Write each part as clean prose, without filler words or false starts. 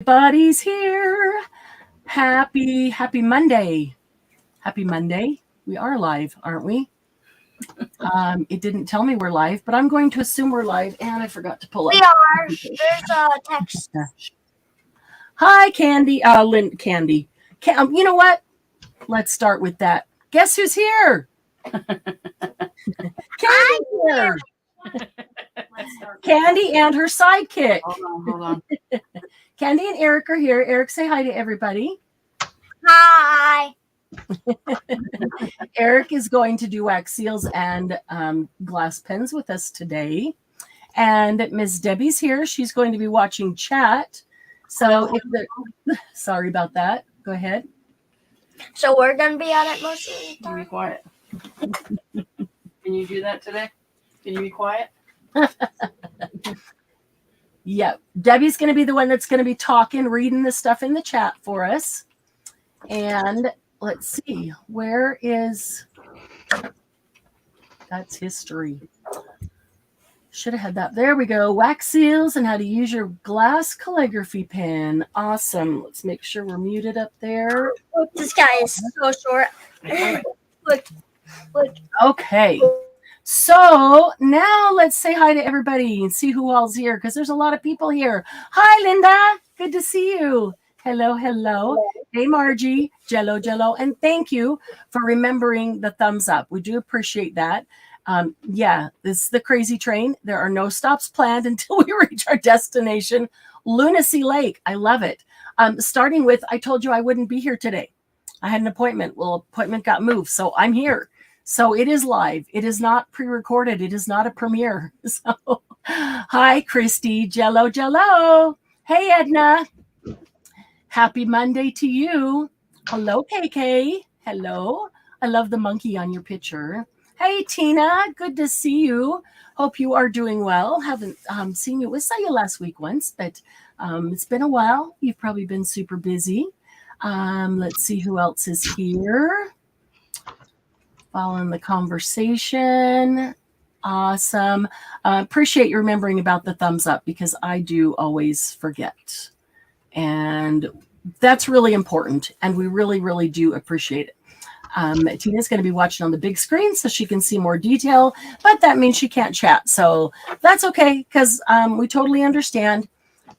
Everybody's here. Happy Monday. Happy Monday. We are live, aren't we? It didn't tell me we're live, but I'm going to assume we're live. And I forgot to pull up. We are. There's a text. Hi, Candy. Candy. You know what? Let's start with that. Guess who's here? Candy here. Candy and her sidekick. Hold on. Candy and Eric are here. Eric, say hi to everybody. Hi. Eric is going to do wax seals and glass pens with us today. And Miss Debbie's here. She's going to be watching chat. So sorry about that. Go ahead. So we're going to be on it most of the Can you be time. quiet? Can you do that today? Can you be quiet? Yeah. Debbie's going to be the one that's going to be talking, reading the stuff in the chat for us. And let's see. Where is... That's history. Should have had that. There we go. Wax seals and how to use your glass calligraphy pen. Awesome. Let's make sure we're muted up there. Look, this guy is so short. Look. Okay. So now let's say hi to everybody and see who all's here because there's a lot of people here. Hi, Linda. Good to see you. Hello. Hey, Margie, Jello, and thank you for remembering the thumbs up. We do appreciate that. Yeah, this is the crazy train. There are no stops planned until we reach our destination, Lunacy Lake. I love it. Starting with, I told you I wouldn't be here today. I had an appointment. Well, appointment got moved, so I'm here. So it is live. It is not pre-recorded. It is not a premiere. So, hi, Christy, Jello. Hey, Edna. Happy Monday to you. Hello, KK. Hello. I love the monkey on your picture. Hey, Tina. Good to see you. Hope you are doing well. Haven't seen you. We saw you last week once, but it's been a while. You've probably been super busy. Let's see who else is here. Following the conversation. Awesome. Appreciate you remembering about the thumbs up because I do always forget. And that's really important. And we really, really do appreciate it. Tina's going to be watching on the big screen so she can see more detail, but that means she can't chat. So that's okay because we totally understand.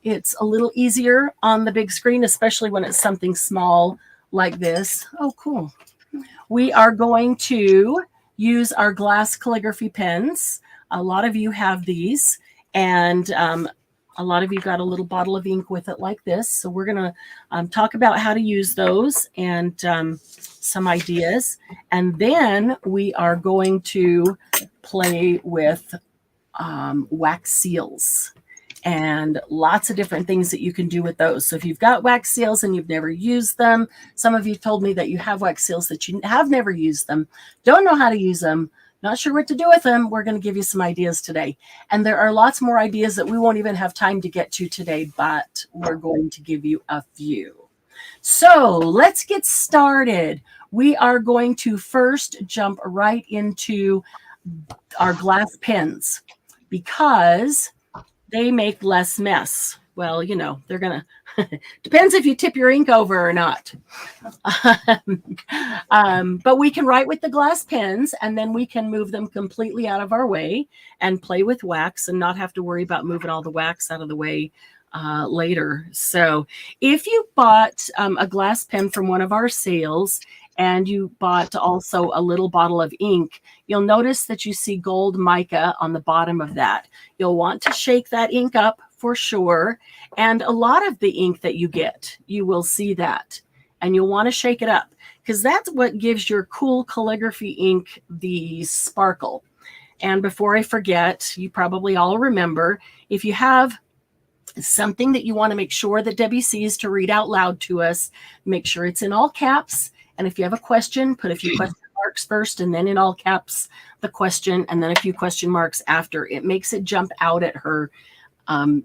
It's a little easier on the big screen, especially when it's something small like this. Oh, cool. We are going to use our glass calligraphy pens. A lot of you have these, and a lot of you got a little bottle of ink with it like this. So we're going to talk about how to use those and some ideas. And then we are going to play with wax seals and lots of different things that you can do with those. So if you've got wax seals and you've never used them, some of you told me that you have wax seals that you have never used them, don't know how to use them, not sure what to do with them, we're going to give you some ideas today. And there are lots more ideas that we won't even have time to get to today, but we're going to give you a few. So let's get started. We are going to first jump right into our glass pens because they make less mess. Well, you know, they're going to, depends if you tip your ink over or not. But we can write with the glass pens and then we can move them completely out of our way and play with wax and not have to worry about moving all the wax out of the way later. So if you bought a glass pen from one of our sales and you bought also a little bottle of ink, you'll notice that you see gold mica on the bottom of that. You'll want to shake that ink up for sure. And a lot of the ink that you get, you will see that. And you'll want to shake it up because that's what gives your cool calligraphy ink the sparkle. And before I forget, you probably all remember, if you have something that you want to make sure that Debbie sees to read out loud to us, make sure it's in all caps. And if you have a question, put a few question marks first and then in all caps the question and then a few question marks after. It makes it jump out at her.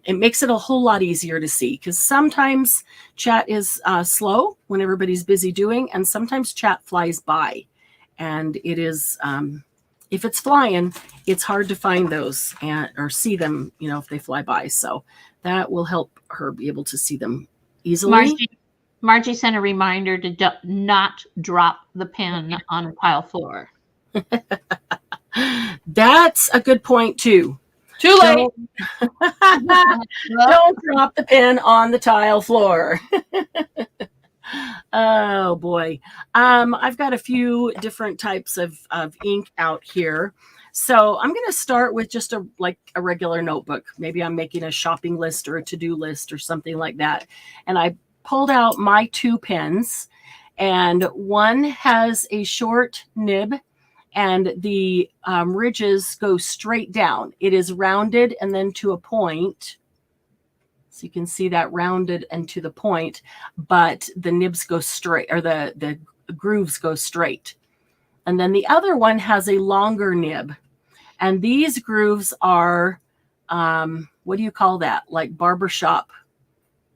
It makes it a whole lot easier to see because sometimes chat is slow when everybody's busy doing, and sometimes chat flies by. And it is, if it's flying, it's hard to find those or see them, you know, if they fly by. So that will help her be able to see them easily. Margie sent a reminder to not drop the pen on tile floor. That's a good point too. Too late. Don't drop the pen on the tile floor. Oh boy. I've got a few different types of ink out here. So I'm going to start with just a regular notebook. Maybe I'm making a shopping list or a to-do list or something like that. And I pulled out my 2 pens, and one has a short nib, and the ridges go straight down. It is rounded and then to a point. So you can see that rounded and to the point, but the nibs go straight, or the grooves go straight. And then the other one has a longer nib. And these grooves are, what do you call that? Like barbershop,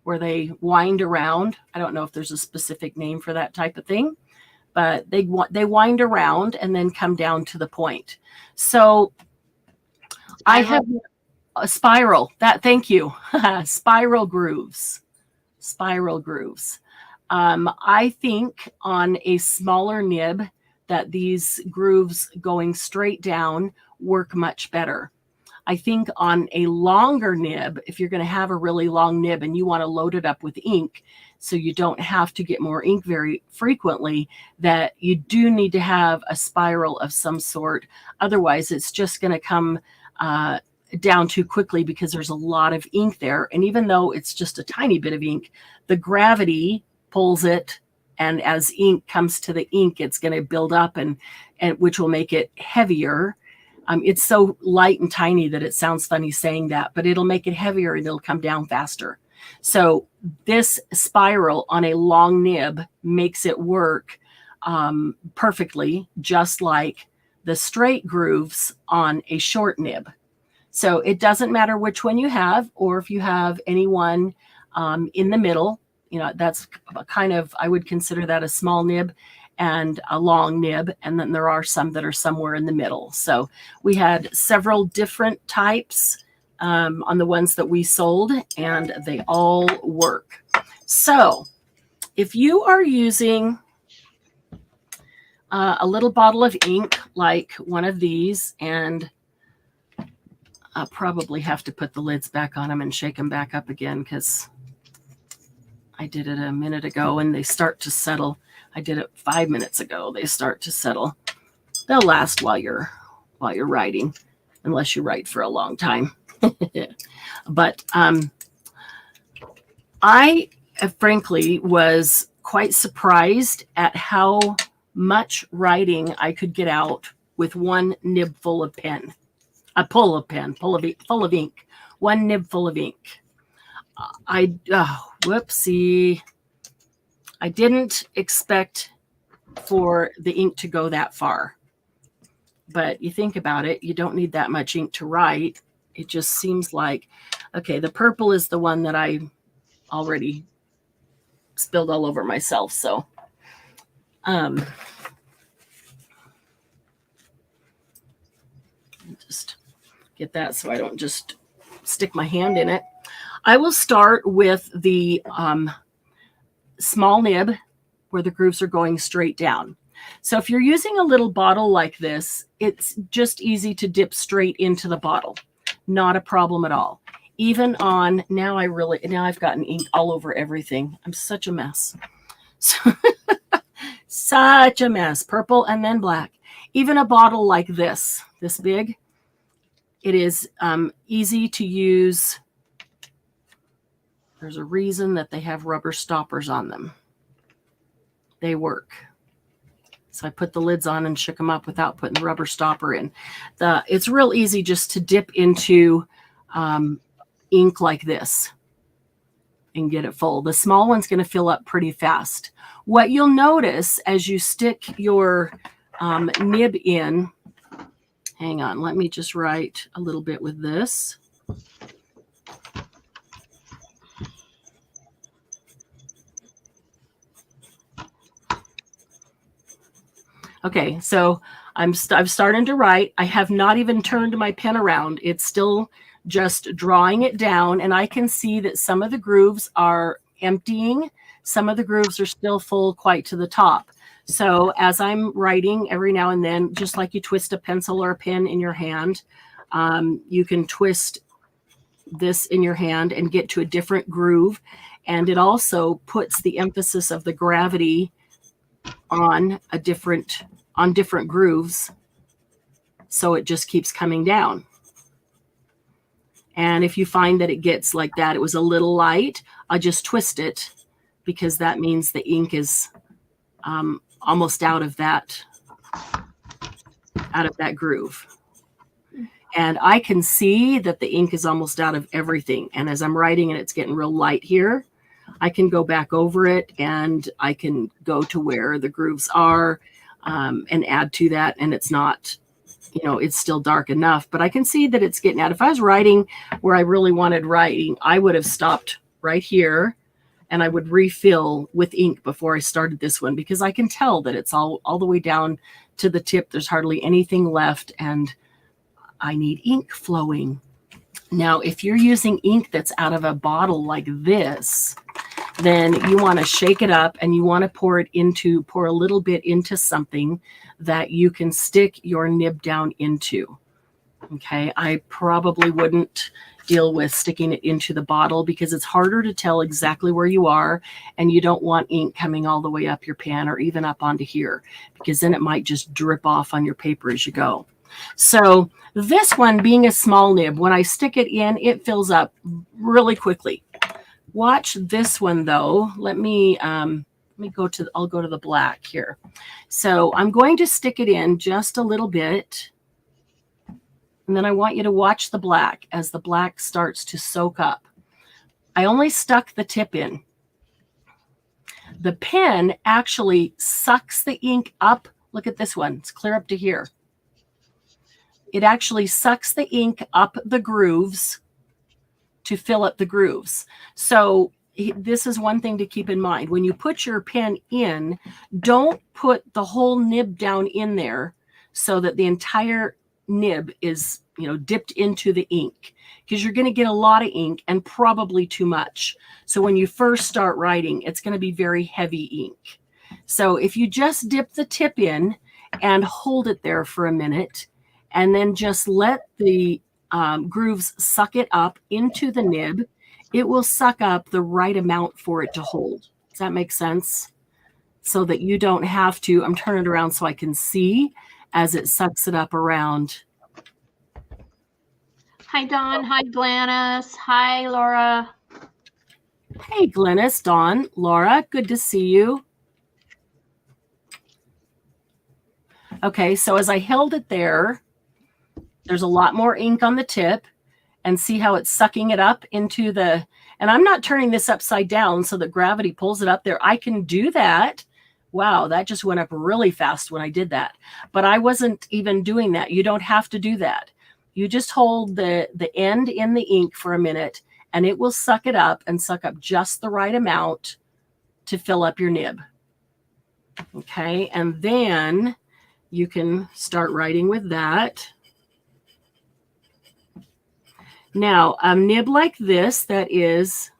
where they wind around. I don't know if there's a specific name for that type of thing, but they wind around and then come down to the point. So I have a spiral. Thank you. Spiral grooves. Spiral grooves. I think on a smaller nib that these grooves going straight down work much better. I think on a longer nib, if you're going to have a really long nib and you want to load it up with ink so you don't have to get more ink very frequently, that you do need to have a spiral of some sort. Otherwise, it's just going to come down too quickly because there's a lot of ink there. And even though it's just a tiny bit of ink, the gravity pulls it. And as ink comes to the ink, it's going to build up, and which will make it heavier. It's so light and tiny that it sounds funny saying that, but it'll make it heavier and it'll come down faster. So this spiral on a long nib makes it work perfectly, just like the straight grooves on a short nib. So it doesn't matter which one you have, or if you have any one in the middle. You know, that's kind of, I would consider that a small nib and a long nib. And then there are some that are somewhere in the middle. So we had several different types on the ones that we sold, and they all work. So if you are using a little bottle of ink, like one of these, and I'll probably have to put the lids back on them and shake them back up again, because I did it a minute ago and they start to settle. I did it 5 minutes ago. They start to settle. They'll last while you're writing, unless you write for a long time. But I frankly was quite surprised at how much writing I could get out with one nib full of pen. Full of ink. One nib full of ink. Whoopsie. I didn't expect for the ink to go that far. But you think about it, you don't need that much ink to write. It just seems like, okay, the purple is the one that I already spilled all over myself. So, just get that so I don't just stick my hand in it. I will start with the small nib where the grooves are going straight down. So if you're using a little bottle like this, it's just easy to dip straight into the bottle. Not a problem at all. Even on, now I've gotten ink all over everything. I'm such a mess. Such a mess. Purple and then black. Even a bottle like this big, it is easy to use. There's a reason that they have rubber stoppers on them. They work. So I put the lids on and shook them up without putting the rubber stopper in. It's real easy just to dip into ink like this and get it full. The small one's going to fill up pretty fast. What you'll notice as you stick your nib in, hang on, let me just write a little bit with this. Okay, so I'm starting to write. I have not even turned my pen around. It's still just drawing it down, and I can see that some of the grooves are emptying, some of the grooves are still full quite to the top. So as I'm writing, every now and then, just like you twist a pencil or a pen in your hand, you can twist this in your hand and get to a different groove. And it also puts the emphasis of the gravity on different grooves. So it just keeps coming down. And if you find that it gets like that, it was a little light, I just twist it, because that means the ink is almost out of that groove. And I can see that the ink is almost out of everything. And as I'm writing and it's getting real light here, I can go back over it and I can go to where the grooves are and add to that. And it's not, it's still dark enough, but I can see that it's getting out. If I was writing where I really wanted writing, I would have stopped right here and I would refill with ink before I started this one, because I can tell that it's all the way down to the tip. There's hardly anything left and I need ink flowing. Now, if you're using ink that's out of a bottle like this, then you want to shake it up and you want to pour a little bit into something that you can stick your nib down into. Okay, I probably wouldn't deal with sticking it into the bottle because it's harder to tell exactly where you are, and you don't want ink coming all the way up your pen or even up onto here, because then it might just drip off on your paper as you go. So this one, being a small nib, when I stick it in, it fills up really quickly. Watch this one though. I'll go to the black here. So I'm going to stick it in just a little bit. And then I want you to watch the black as the black starts to soak up. I only stuck the tip in. The pen actually sucks the ink up. Look at this one. It's clear up to here. It actually sucks the ink up the grooves to fill up the grooves. So this is one thing to keep in mind. When you put your pen in, don't put the whole nib down in there so that the entire nib is, dipped into the ink, because you're going to get a lot of ink and probably too much. So when you first start writing, it's going to be very heavy ink. So if you just dip the tip in and hold it there for a minute, and then just let the grooves suck it up into the nib, it will suck up the right amount for it to hold. Does that make sense? So that you don't have to, I'm turning it around so I can see as it sucks it up around. Hi, Dawn. Hi, Glennis. Hi, Laura. Hey, Glennis, Dawn, Laura, good to see you. Okay, so as I held it there, there's a lot more ink on the tip, and see how it's sucking it up into the, and I'm not turning this upside down so that gravity pulls it up there. I can do that. Wow, that just went up really fast when I did that. But I wasn't even doing that. You don't have to do that. You just hold the end in the ink for a minute, and it will suck it up and suck up just the right amount to fill up your nib. Okay, and then you can start writing with that. Now, a nib like this that is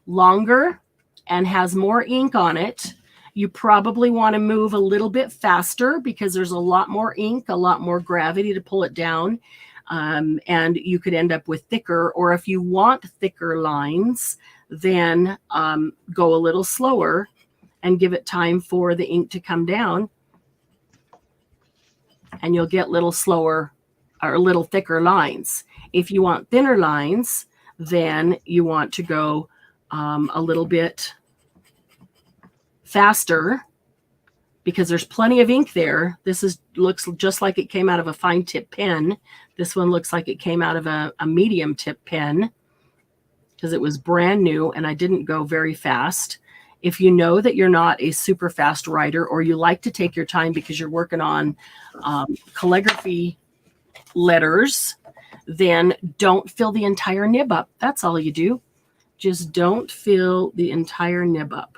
longer and has more ink on it, you probably want to move a little bit faster because there's a lot more ink, a lot more gravity to pull it down. And you could end up with thicker, or if you want thicker lines, then go a little slower and give it time for the ink to come down. And you'll get little slower or little thicker lines. If you want thinner lines, then you want to go a little bit faster, because there's plenty of ink there. This looks just like it came out of a fine tip pen. This one looks like it came out of a medium tip pen because it was brand new and I didn't go very fast. If you know that you're not a super fast writer, or you like to take your time because you're working on calligraphy letters, then don't fill the entire nib up. That's all you do. Just don't fill the entire nib up.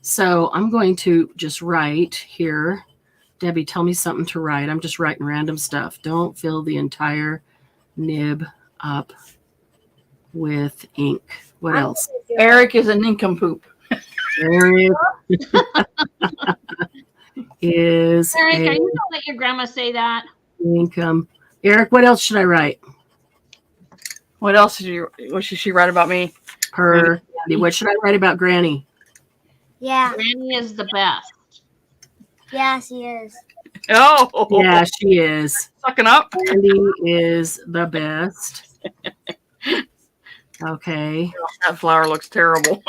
So I'm going to just write here. Debbie, tell me something to write. I'm just writing random stuff. Don't fill the entire nib up with ink. What else? Eric is a nincompoop. Eric is Eric, are a you going to let your grandma say that? income. Eric, what else should I write? What else what should she write about me? Her. What should I write about Granny? Yeah. Granny is the best. Yeah, she is. Oh, Yeah, she is. sucking up. Granny is the best. Okay. That flower looks terrible.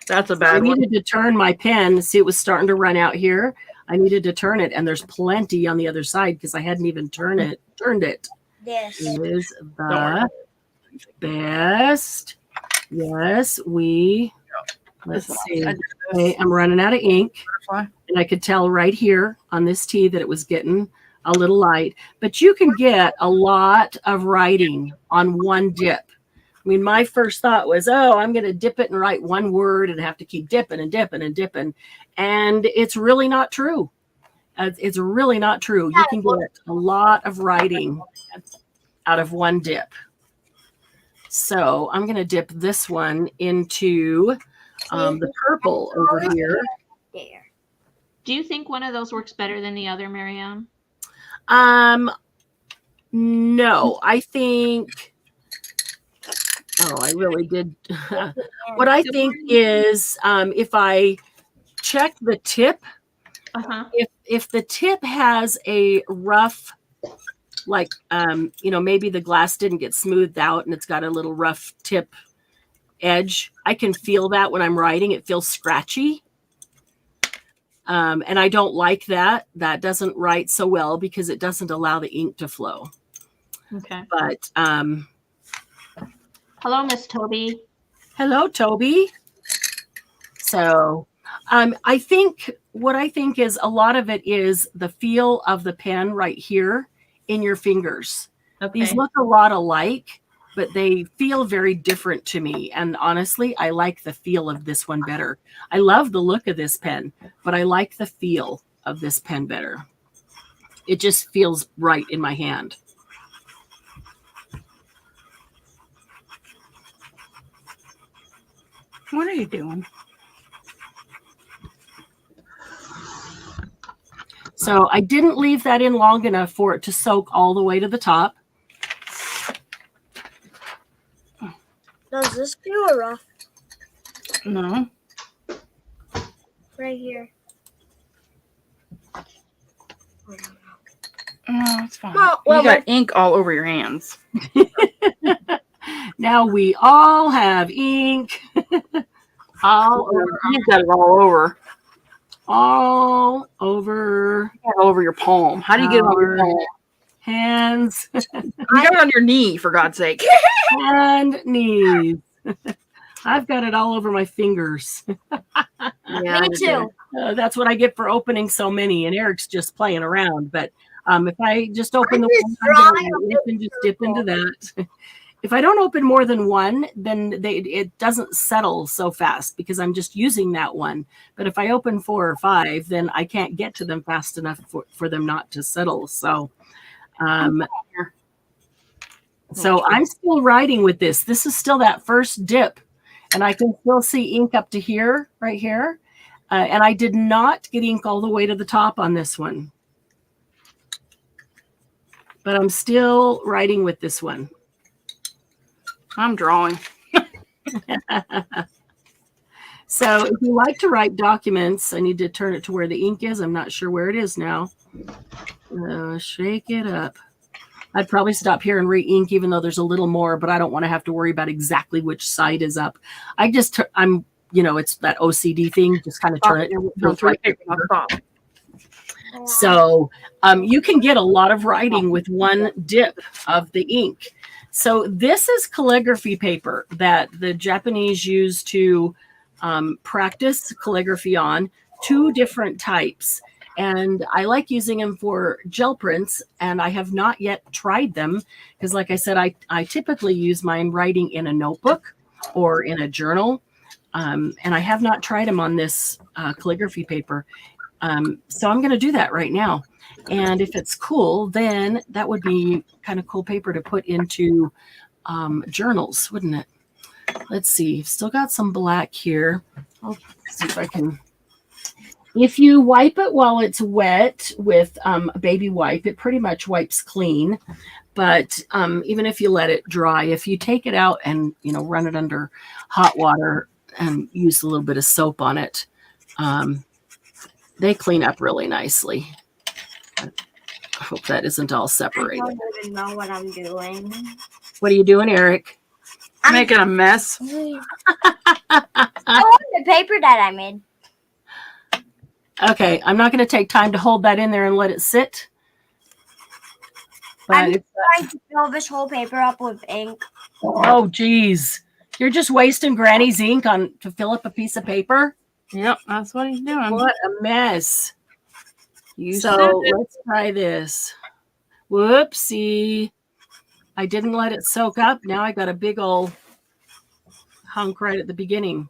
That's a I bad one. needed to turn my pen. See, it was starting to run out here. I needed to turn it, and there's plenty on the other side because I hadn't even turned it. This. Is Don't worry. the best. Yes, let's see. Okay, I'm running out of ink, and I could tell right here on this tea that it was getting a little light. But you can get a lot of writing on one dip. I mean, my first thought was, oh, I'm going to dip it and write one word and have to keep dipping and dipping and dipping. And it's really not true. It's really not true. You can get a lot of writing out of one dip. So I'm going to dip this one into the purple over here. There. Do you think one of those works better than the other, Marianne? No, I think, I really did. What I think is if I check the tip, if the tip has a rough, like, maybe the glass didn't get smoothed out and it's got a little rough tip edge, I can feel that when I'm writing. It feels scratchy. And I don't like that. That doesn't write so well because it doesn't allow the ink to flow. Okay. But hello, Miss Toby. hello, Toby. So I think is a lot of it is the feel of the pen right here in your fingers. Okay. These look a lot alike, but they feel very different to me. And honestly, I like the feel of this one better. I love the look of this pen, but I like the feel of this pen better. It just feels right in my hand. What are you doing? So I didn't leave that in long enough for it to soak all the way to the top. Does this feel rough? No. Right here. No, it's fine. Well, You got ink all over your hands. Now we all have ink all over, You've got it all over. all over All over your palm. How do you get it on your palm? hands You got it on your knee, for God's sake. and knees. I've got it all over my fingers. Yeah, Me too. That's what I get for opening so many. And Eric's just playing around. But if I just open the just one, drawing you can just dip into that. If I don't open more than one, then it doesn't settle so fast because I'm just using that one. But if I open 4 or 5, then I can't get to them fast enough for them not to settle. So, I'm still writing with this. This is still that first dip, and I can still see ink up to here, right here. And I did not get ink all the way to the top on this one. But I'm still writing with this one. I'm drawing. So if you like to write documents, I need to turn it to where the ink is. I'm not sure where it is now. Shake it up. I'd probably stop here and re-ink even though there's a little more, but I don't want to have to worry about exactly which side is up. It's that OCD thing. Just kind of turn it. So you can get a lot of writing with one dip of the ink. So this is calligraphy paper that the Japanese use to practice calligraphy on, 2 different types. And I like using them for gel prints, and I have not yet tried them because, like I said, I typically use mine writing in a notebook or in a journal, and I have not tried them on this calligraphy paper. So I'm going to do that right now. And if it's cool, then that would be kind of cool paper to put into journals, wouldn't it? let's see. Still got some black here. I'll see if I can. If you wipe it while it's wet with a baby wipe, it pretty much wipes clean. But even if you let it dry, if you take it out and run it under hot water and use a little bit of soap on it, they clean up really nicely. I hope that isn't all separated. I don't even know what I'm doing. What are you doing, Eric? I'm making a mess. I want the paper that I made. Okay, I'm not going to take time to hold that in there and let it sit. But I'm trying to fill this whole paper up with ink. oh, geez. You're just wasting Granny's ink to fill up a piece of paper? Yep, that's what he's doing. What a mess. You So said it. let's try this. Whoopsie. I didn't let it soak up. Now I got a big old hunk right at the beginning.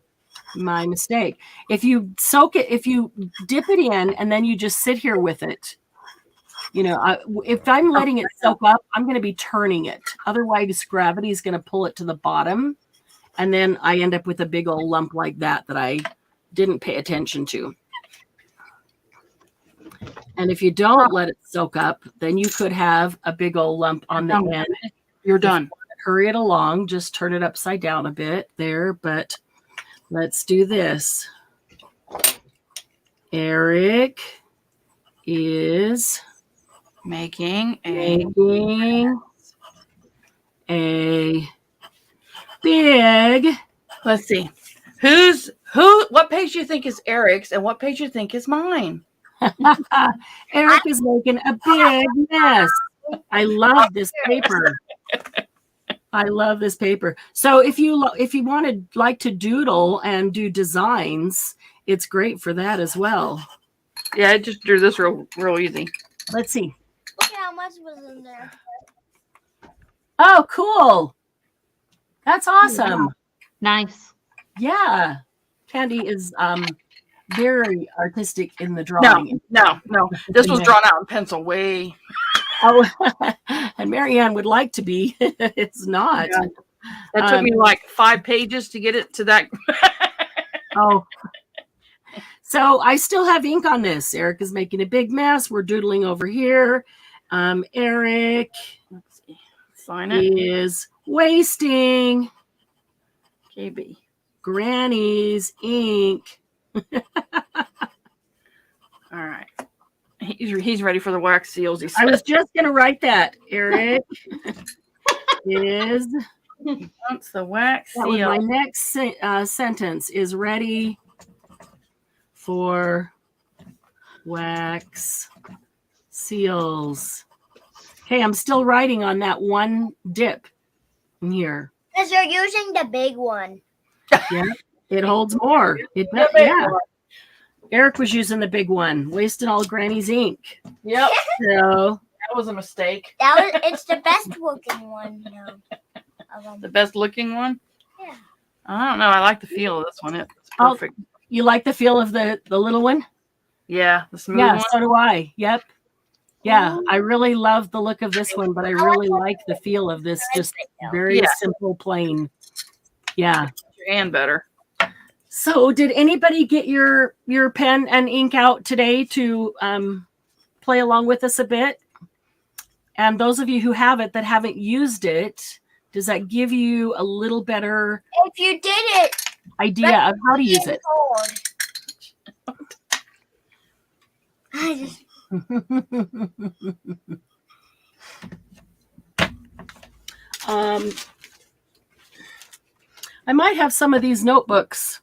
My mistake. If you soak it, if you dip it in and then you just sit here with it, if I'm letting it soak up, I'm going to be turning it. Otherwise, gravity is going to pull it to the bottom. And then I end up with a big old lump like that I didn't pay attention to. And if you don't let it soak up, then you could have a big old lump on the end. You're done. Hurry it along. Just turn it upside down a bit there. But let's do this. Eric is Making a big. Let's see. What page do you think is Eric's and what page do you think is mine? Eric is making a big mess. I love this paper. I love this paper. So if you like to doodle and do designs, it's great for that as well. Yeah, I just drew this real easy. Let's see. Look at how much was in there. Oh, cool. That's awesome. Nice. Yeah. Candy is very artistic in the drawing. No. This was drawn out in pencil way. Oh, and Marianne would like to be. It's not. Yeah. That took me like 5 pages to get it to that. Oh. So I still have ink on this. Eric is making a big mess. We're doodling over here. Eric Sign it. is wasting KB. Granny's ink. All right. He's ready for the wax seals. He I said. was just going to write that. Eric is. Wants the wax That was seal. my next sentence is ready for wax seals. Okay, I'm still writing on that one dip in here. Because you're using the big one. Yeah, it holds more. Yeah. Eric was using the big one, wasting all Granny's ink. Yep. So That was a mistake. It's the best looking one. The best looking one? Yeah. I don't know. I like the feel of this one. It's Oh. perfect. you like the feel of the little one? Yeah, the smooth Yeah, one. so do I. Yep. Yeah, I really love the look of this one, but I really like the feel of this just very Yeah. simple, plain. Yeah. And better. So did anybody get your pen and ink out today to play along with us a bit? And those of you who have it that haven't used it, does that give you a little better If you did it, idea of how to use it? I just I might have some of these notebooks.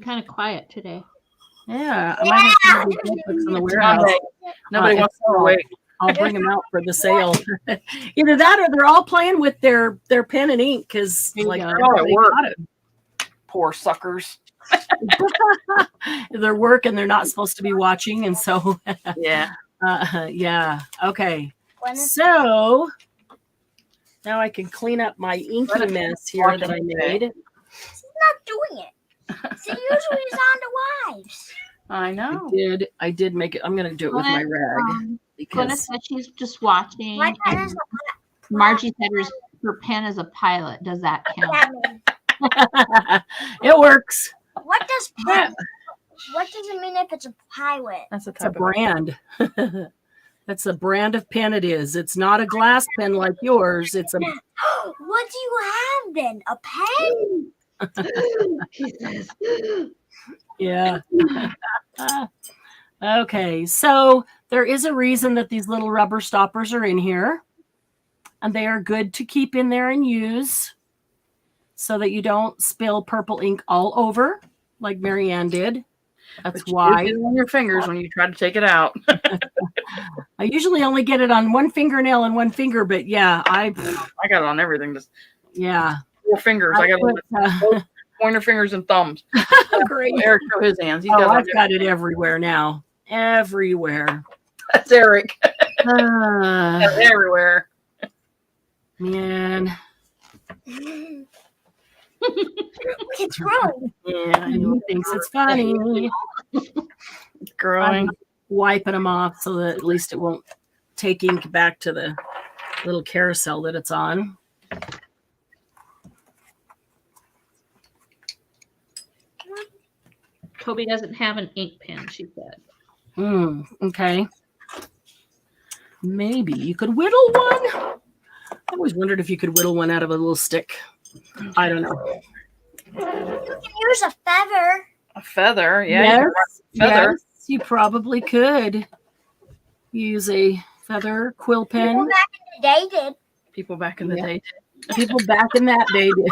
Kind of quiet today. Yeah, I might have some of these notebooks in the warehouse. Nobody wants to wait. I'll bring them out for the sale. Either that or they're all playing with their pen and ink because like They're all at everybody work. got it. Poor suckers. Their work and they're not supposed to be watching, and so Yeah. yeah. Okay. when it's So now I can clean up my inky mess here that I made. not doing it. See, usually it's on the wives. I know. I did make it. I'm gonna do it with my rag Glenna because said she's just watching. My pen and is Margie said her pen is a pilot. Does that count? It works. What does it mean if it's a pilot? That's a It's a type of brand. That's a brand of pen it is. It's not a glass pen like yours. It's a What do you have then? A pen? yeah. Okay, so there is a reason that these little rubber stoppers are in here, and they are good to keep in there and use so that you don't spill purple ink all over like Marianne did. That's But you why do get it on your fingers when you try to take it out. I usually only get it on one fingernail and one finger, but yeah, I got it on everything. Just yeah. 4 fingers. I got it on both pointer fingers and thumbs. Great. Eric show his hands. He's I've got it everywhere now. Everywhere. That's Eric. That's everywhere. Man. It's growing. Yeah, he thinks it's funny. It's growing. I'm wiping them off so that at least it won't take ink back to the little carousel that it's on. Toby doesn't have an ink pen, she said. Okay. Maybe you could whittle one. I always wondered if you could whittle one out of a little stick. I don't know. You can use a feather. A feather. Yeah. Feather. Yes, you probably could use a feather quill pen. People back in the day did. People back in the day. People back in that day did.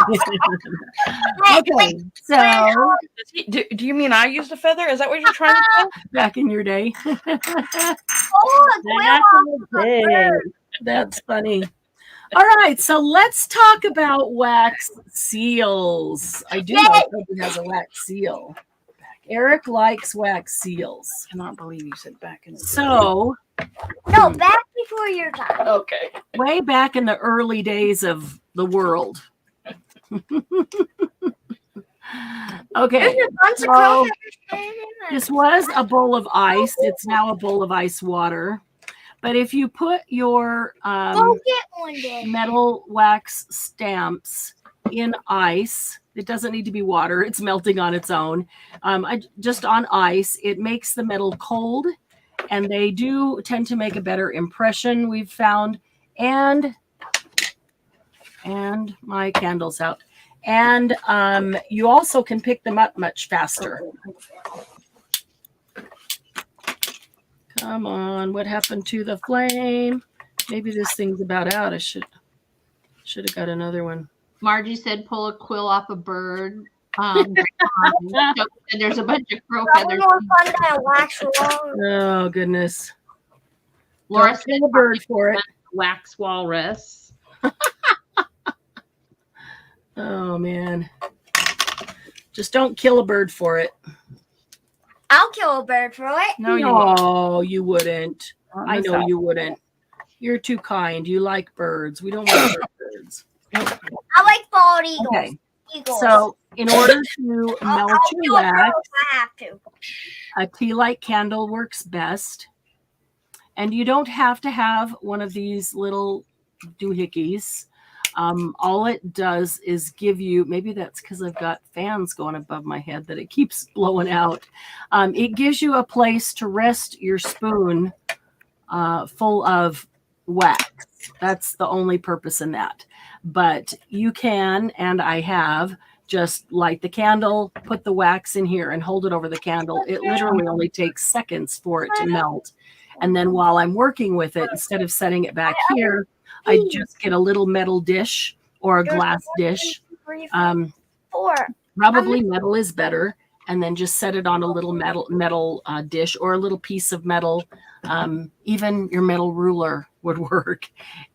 Okay, so Do you mean I used a feather? Is that what you're trying to say? back in your day. Oh, Back in the day. That's funny. All right, so let's talk about wax seals. I do know Toby has a wax seal. Eric likes wax seals. I cannot believe you said back in the day. So, no, back before your time. Okay. way back in the early days of the world. Okay. So, this was a bowl of ice. It's now a bowl of ice water. But if you put your Go get one then. metal wax stamps in ice, it doesn't need to be water. It's melting on its own. Just on ice, it makes the metal cold, and they do tend to make a better impression, we've found. And my candle's out. And you also can pick them up much faster. Come on, what happened to the flame? Maybe this thing's about out. I should have got another one. Margie said pull a quill off a bird. And there's a bunch of crow feathers. More fun than a wax roll. Oh goodness. Laura Don't said kill a bird for it. wax walrus. Oh man. Just don't kill a bird for it. I'll kill a bird for it. No, you won't. No, you wouldn't. I know you wouldn't. You're too kind. You like birds. We don't want birds. I like bald eagles. Okay. Eagles. So in order to I'll melt kill your a bird wax, if I have to. a tea light candle works best. And you don't have to have one of these little doohickeys. All it does is give you, maybe that's because I've got fans going above my head that it keeps blowing out. It gives you a place to rest your spoon full of wax. That's the only purpose in that. But you can, and I have, just light the candle, put the wax in here and hold it over the candle. It literally only takes seconds for it to melt. And then while I'm working with it, instead of setting it back here, I just get a little metal dish or a glass dish. Probably metal is better. And then just set it on a little metal dish or a little piece of metal. Even your metal ruler would work.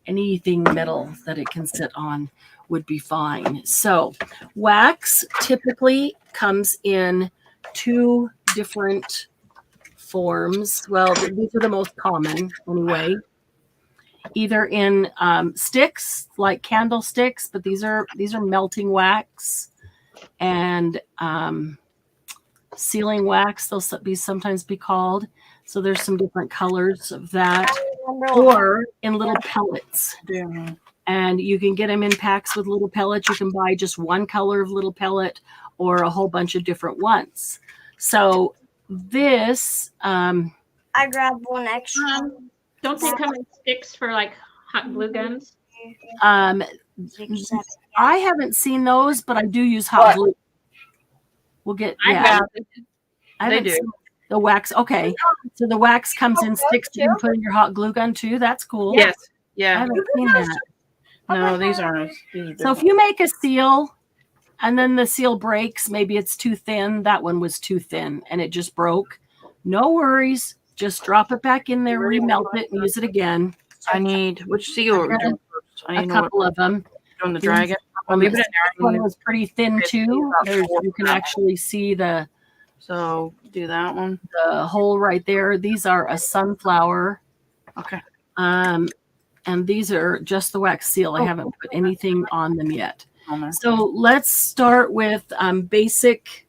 Anything metal that it can sit on would be fine. So wax typically comes in 2 different forms. Well, these are the most common anyway. Either in sticks, like candlesticks, but these are melting wax, and sealing wax, they'll sometimes be called. So there's some different colors of that, or in little pellets. Yeah. And you can get them in packs with little pellets. You can buy just one color of little pellet or a whole bunch of different ones. So this, I grabbed one extra. Don't they come in sticks for like hot glue guns? I haven't seen those, but I do use hot glue. We'll get, yeah. They do. The wax. Okay. So the wax comes in sticks you can put in your hot glue gun too. That's cool. Yes. I Yeah. haven't seen that. No, these aren't. So if you make a seal and then the seal breaks, maybe it's too thin. That one was too thin and it just broke. No worries. Just drop it back in there, remelt it, and use it again. I need, which seal are we doing first? I A need to know couple of them. doing the dragon. I'll leave it in This there. one was pretty thin too. You can actually see the So do that one. hole right there. These are a sunflower. Okay. And these are just the wax seal. I haven't put anything on them yet. So let's start with basic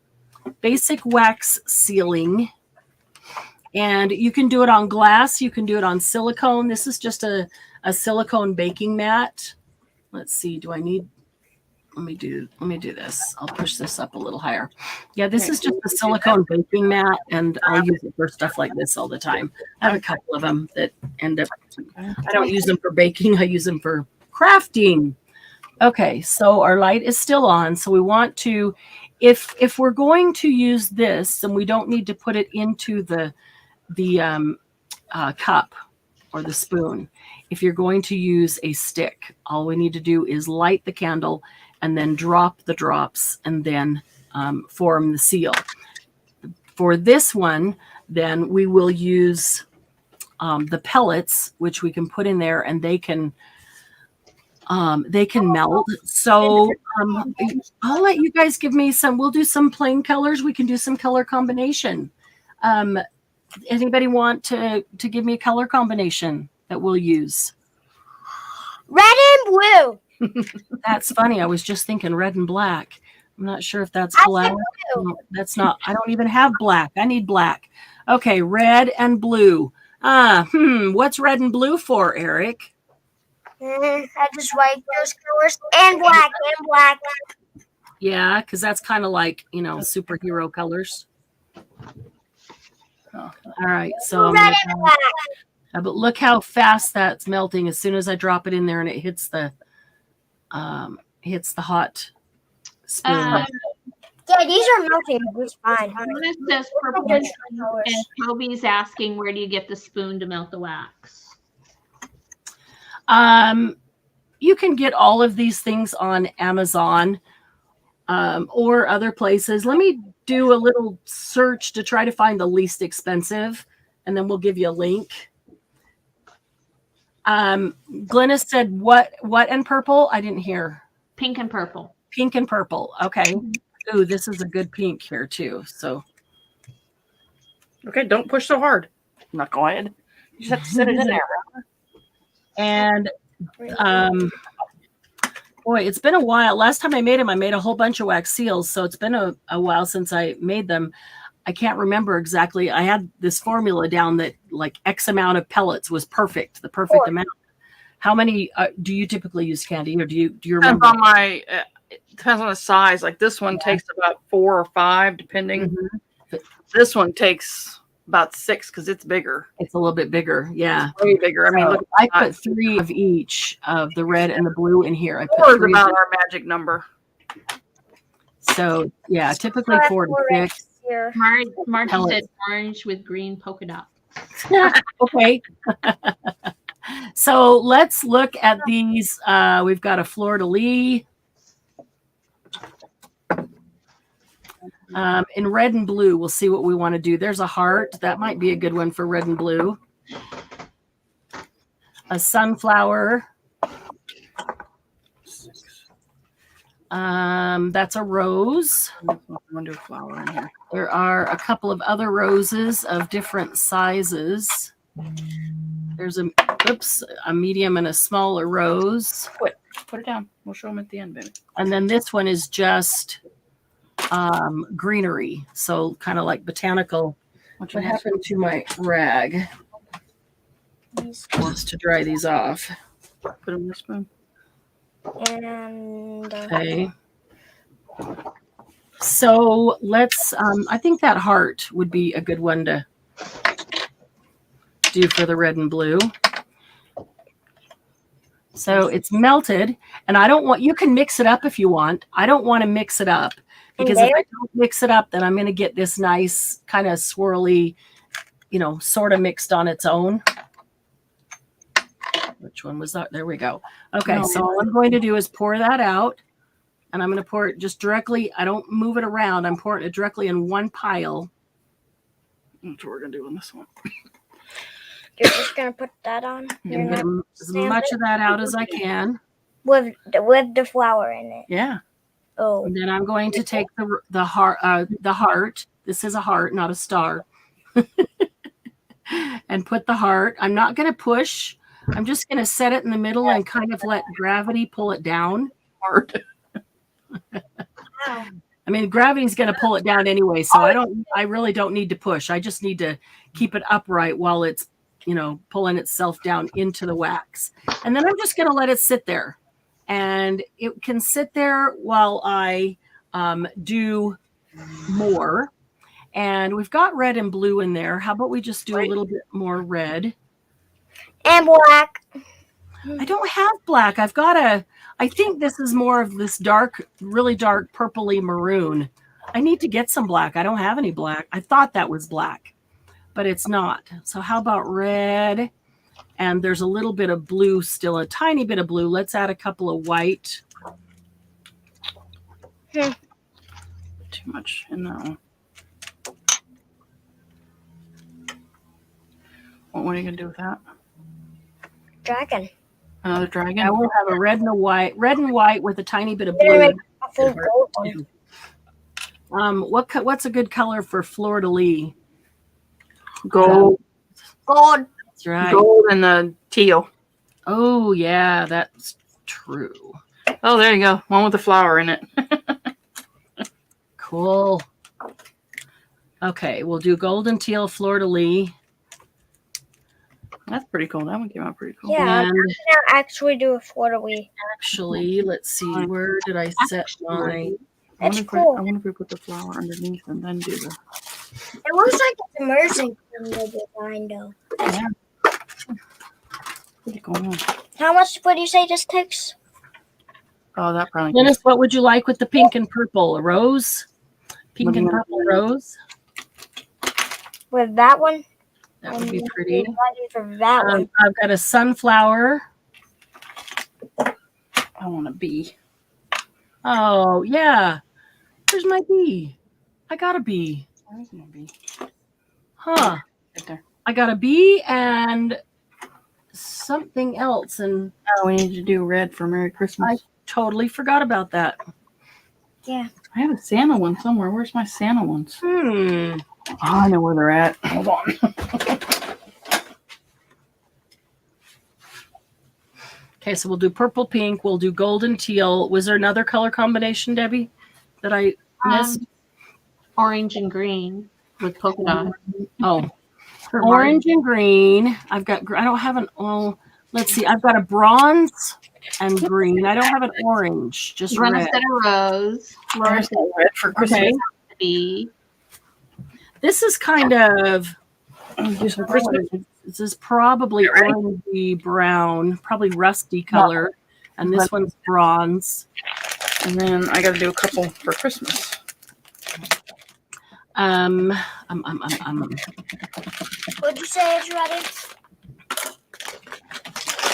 wax sealing. And you can do it on glass. You can do it on silicone. This is just a silicone baking mat. Let's see. Do I need? Let me do this. I'll push this up a little higher. Yeah, this is just a silicone baking mat, and I'll use it for stuff like this all the time. I have a couple of them that end up. I don't use them for baking. I use them for crafting. Okay, so our light is still on. So we want to, if we're going to use this, then we don't need to put it into the cup or the spoon. If you're going to use a stick, all we need to do is light the candle and then drop the drops and then form the seal. For this one, then we will use the pellets, which we can put in there, and they can melt. So I'll let you guys give me some. We'll do some plain colors. We can do some color combination. Anybody want to give me a color combination that we'll use? Red and blue. That's funny. I was just thinking red and black. I'm not sure if that's black. No, that's not. I don't even have black. I need black. Okay, red and blue. What's red and blue for, Eric? I just like those colors. And black. Yeah, because that's kind of like, superhero colors. All right, so Red and black. but look how fast that's melting as soon as I drop it in there and it hits the hot spoon. Yeah, these are melting just fine. This says purple, and Toby's asking, where do you get the spoon to melt the wax? You can get all of these things on Amazon or other places. Let me do a little search to try to find the least expensive, and then we'll give you a link. Glennis said what and purple? I didn't hear. Pink and purple. Pink and purple. Okay. Ooh, this is a good pink here too. So Okay, don't push so hard. Not go ahead. You just have to set it in there. And boy, it's been a while. Last time I made them, I made a whole bunch of wax seals. So it's been a while since I made them. I can't remember exactly. I had this formula down that like X amount of pellets was perfect, the perfect amount. How many do you typically use, Candy, or do you remember? Depends on it depends on the size. Like this one takes about 4 or 5, depending. Mm-hmm. This one takes about 6 because it's bigger. It's a little bit bigger, yeah. Way bigger. I mean, So look, I put 3 of each of the red and the blue in here. I put 4 is 3 about our magic number. So yeah, typically 4 to 6. Margie Pellets. said orange with green polka dot. Okay. So let's look at these. We've got a fleur-de-lis. In red and blue, we'll see what we want to do. There's a heart. That might be a good one for red and blue. A sunflower. That's a rose. Wonder flower in here. There are a couple of other roses of different sizes. There's a medium and a smaller rose. Put it down. We'll show them at the end, baby. And then this one is just greenery. So kind of like botanical. What happened to my rag? Wants to dry these off. Put them in the spoon. And Okay. So let's, I think that heart would be a good one to do for the red and blue. So it's melted, and I don't want, you can mix it up if you want. I don't want to mix it up because if I don't mix it up, then I'm going to get this nice kind of swirly, sort of mixed on its own. Which one was that? There we go. Okay, so all I'm going to do is pour that out, and I'm going to pour it just directly. I don't move it around. I'm pouring it directly in one pile. That's what we're going to do on this one. you're just gonna put that on. I'm going to get as much of that out as I can. With the flour in it. Yeah. Oh. And then I'm going to take the heart. This is a heart, not a star. And put the heart. I'm not going to push. I'm just going to set it in the middle and kind of let gravity pull it down. Hard. Wow. I mean, gravity's going to pull it down anyway, so I really don't need to push. I just need to keep it upright while it's, pulling itself down into the wax. And then I'm just going to let it sit there. And it can sit there while I do more. And we've got red and blue in there. How about we just do a little bit more red? And black. I don't have black. I think this is more of this dark, really dark purpley maroon. I need to get some black. I don't have any black. I thought that was black, but it's not. So how about red? And there's a little bit of blue still, a tiny bit of blue. Let's add a couple of white. Too much in that one. What are you going to do with that? Dragon. Another dragon? I will have a red and white with a tiny bit of blue. What's a good color for fleur-de-lis? Gold. Gold. That's right. Gold and the teal. Oh, yeah, that's true. Oh, there you go. One with the flower in it. Cool. Okay, we'll do gold and teal fleur-de-lis. That's pretty cool. That one came out pretty cool. Yeah, And I'm gonna actually do a fleur-de-lis. actually, let's see, where did I set my... That's cool. I wonder if we put the flower underneath and then do the... It looks like it's immersing from the design, though. Yeah. Pretty cool. How much would you say this takes? Oh, that probably... Dennis, what would you like with the pink and purple? A rose? Pink and purple rose? With that one? That would be pretty. For that one. I've got a sunflower. I want a bee. Oh, yeah. Where's my bee? I got a bee. Where's my bee? Huh. Right there. I got a bee and something else. And Oh, we need to do red for Merry Christmas. I totally forgot about that. Yeah. I have a Santa one somewhere. Where's my Santa ones? Oh, I know where they're at. Hold on. Okay, so we'll do purple, pink. We'll do golden, teal. Was there another color combination, Debbie, that I missed? Orange and green with polka dot. Oh, orange and green. I don't have an, let's see. I've got a bronze and green. I don't have an orange, just Run a red. set of rose. Red for Christmas. Okay. This is kind of, Do some Christmas. this is probably orangey brown, probably rusty color. And this one's bronze. And then I got to do a couple for Christmas. Would you say it's ready?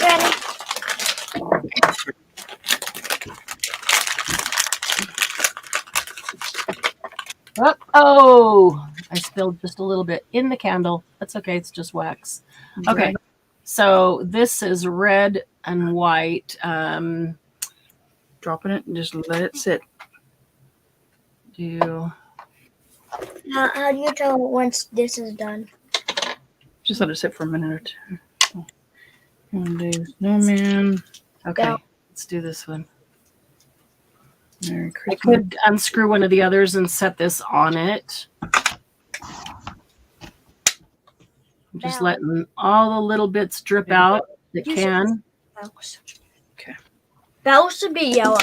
Ready? Oh, I spilled just a little bit in the candle. That's okay. It's just wax. Okay. So this is red and white. Dropping it and just let it sit. How do you tell once this is done? Just let it sit for a minute or two. And do snowman. Okay. Yeah. Let's do this one. Merry I Christmas. could unscrew one of the others and set this on it. I'm just letting all the little bits drip out that can. Okay. Supposed to be yellow.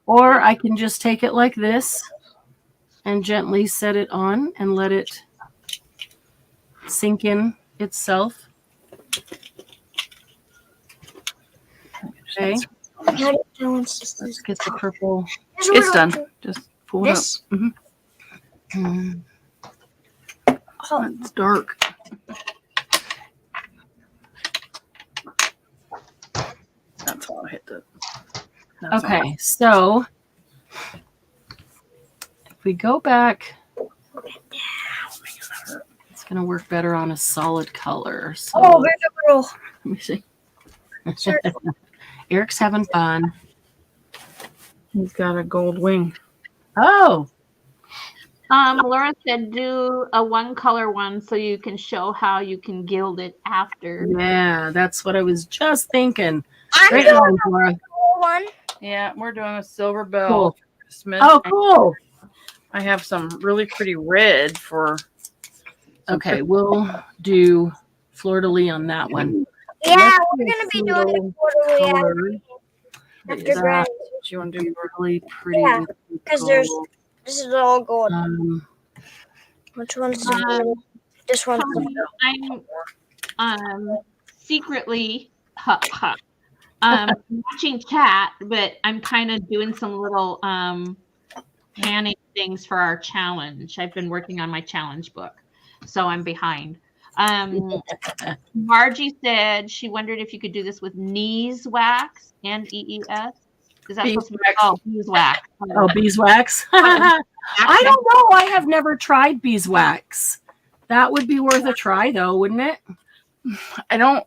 Or I can just take it like this and gently set it on and let it sink in itself. Okay. Let's get the purple. It's done. Just pull it This. up. Mm. Oh, It's dark. That's all I hit the. that's all. Okay, so if we go back, it's going to work better on a solid color. So oh, there's a little. let me see. Sure. Eric's having fun. He's got a gold wing. Oh, Laura said do a one color one so you can show how you can gild it after. yeah, that's what I was just thinking. I'm Great doing one, Laura. one. Yeah, we're doing a silver bell. Cool. for Christmas. Oh, cool. I have some really pretty red for. Okay, we'll do fleur-de-lis on that one. Yeah, we're Let's gonna be do doing little it quarterly color. after That grad. Do you want to do really pretty. Yeah, with the 'cause there's- gold. This is all gold. Which one's the Um, This one's the I'm secretly watching chat, but I'm kind of doing some little panning things for our challenge. I've been working on my challenge book, so I'm behind. Margie said she wondered if you could do this with knees wax and EES. Is that supposed to be beeswax? Oh, beeswax. I don't know. I have never tried beeswax. That would be worth a try, though, wouldn't it? I don't.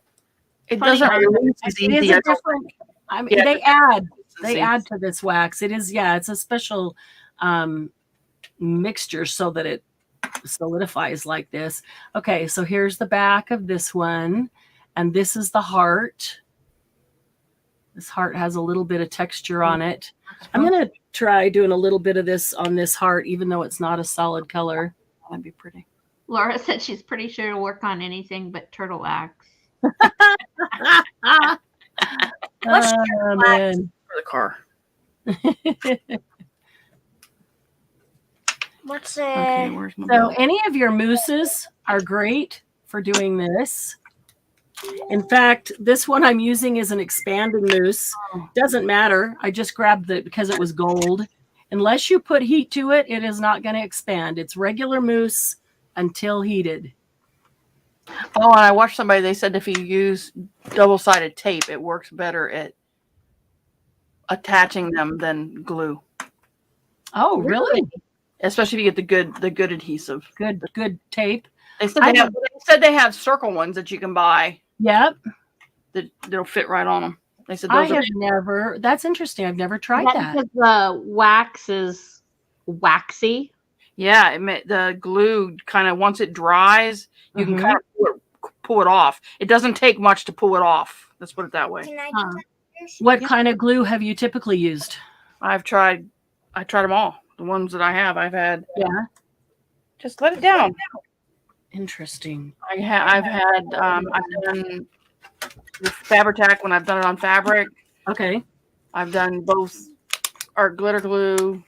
It Funny doesn't how release It as is easy. a different. I mean, Yeah, they add to this wax. It is, yeah, it's a special mixture so that it solidifies like this. Okay, so here's the back of this one, and this is the heart. This heart has a little bit of texture on it. I'm going to try doing a little bit of this on this heart, even though it's not a solid color. That'd be pretty. Laura said she's pretty sure to work on anything but turtle wax. What's Oh, man. For the car. what's Okay, where's my So bill? any of your mousses are great for doing this. In fact, this one I'm using is an expanding mousse. Doesn't matter. I just grabbed it because it was gold. Unless you put heat to it, it is not going to expand. It's regular mousse until heated. Oh, and I watched somebody. They said if you use double-sided tape, it works better at attaching them than glue. Oh, really? Especially if you get the good adhesive. Good tape. They said they have circle ones that you can buy Yep. that'll fit right on them. They said I those are. have never. That's interesting. I've never tried Is that. because the wax is waxy. Yeah, the glue kind of once it dries, you can kind of pull it off. It doesn't take much to pull it off. Let's put it that way. Can I Huh. do that? What kind of glue have you typically used? I tried them all. The ones that I've had. Yeah. Just let it down. Interesting. I've done with Fabri-Tac when I've done it on fabric. Okay. I've done both art glitter glue,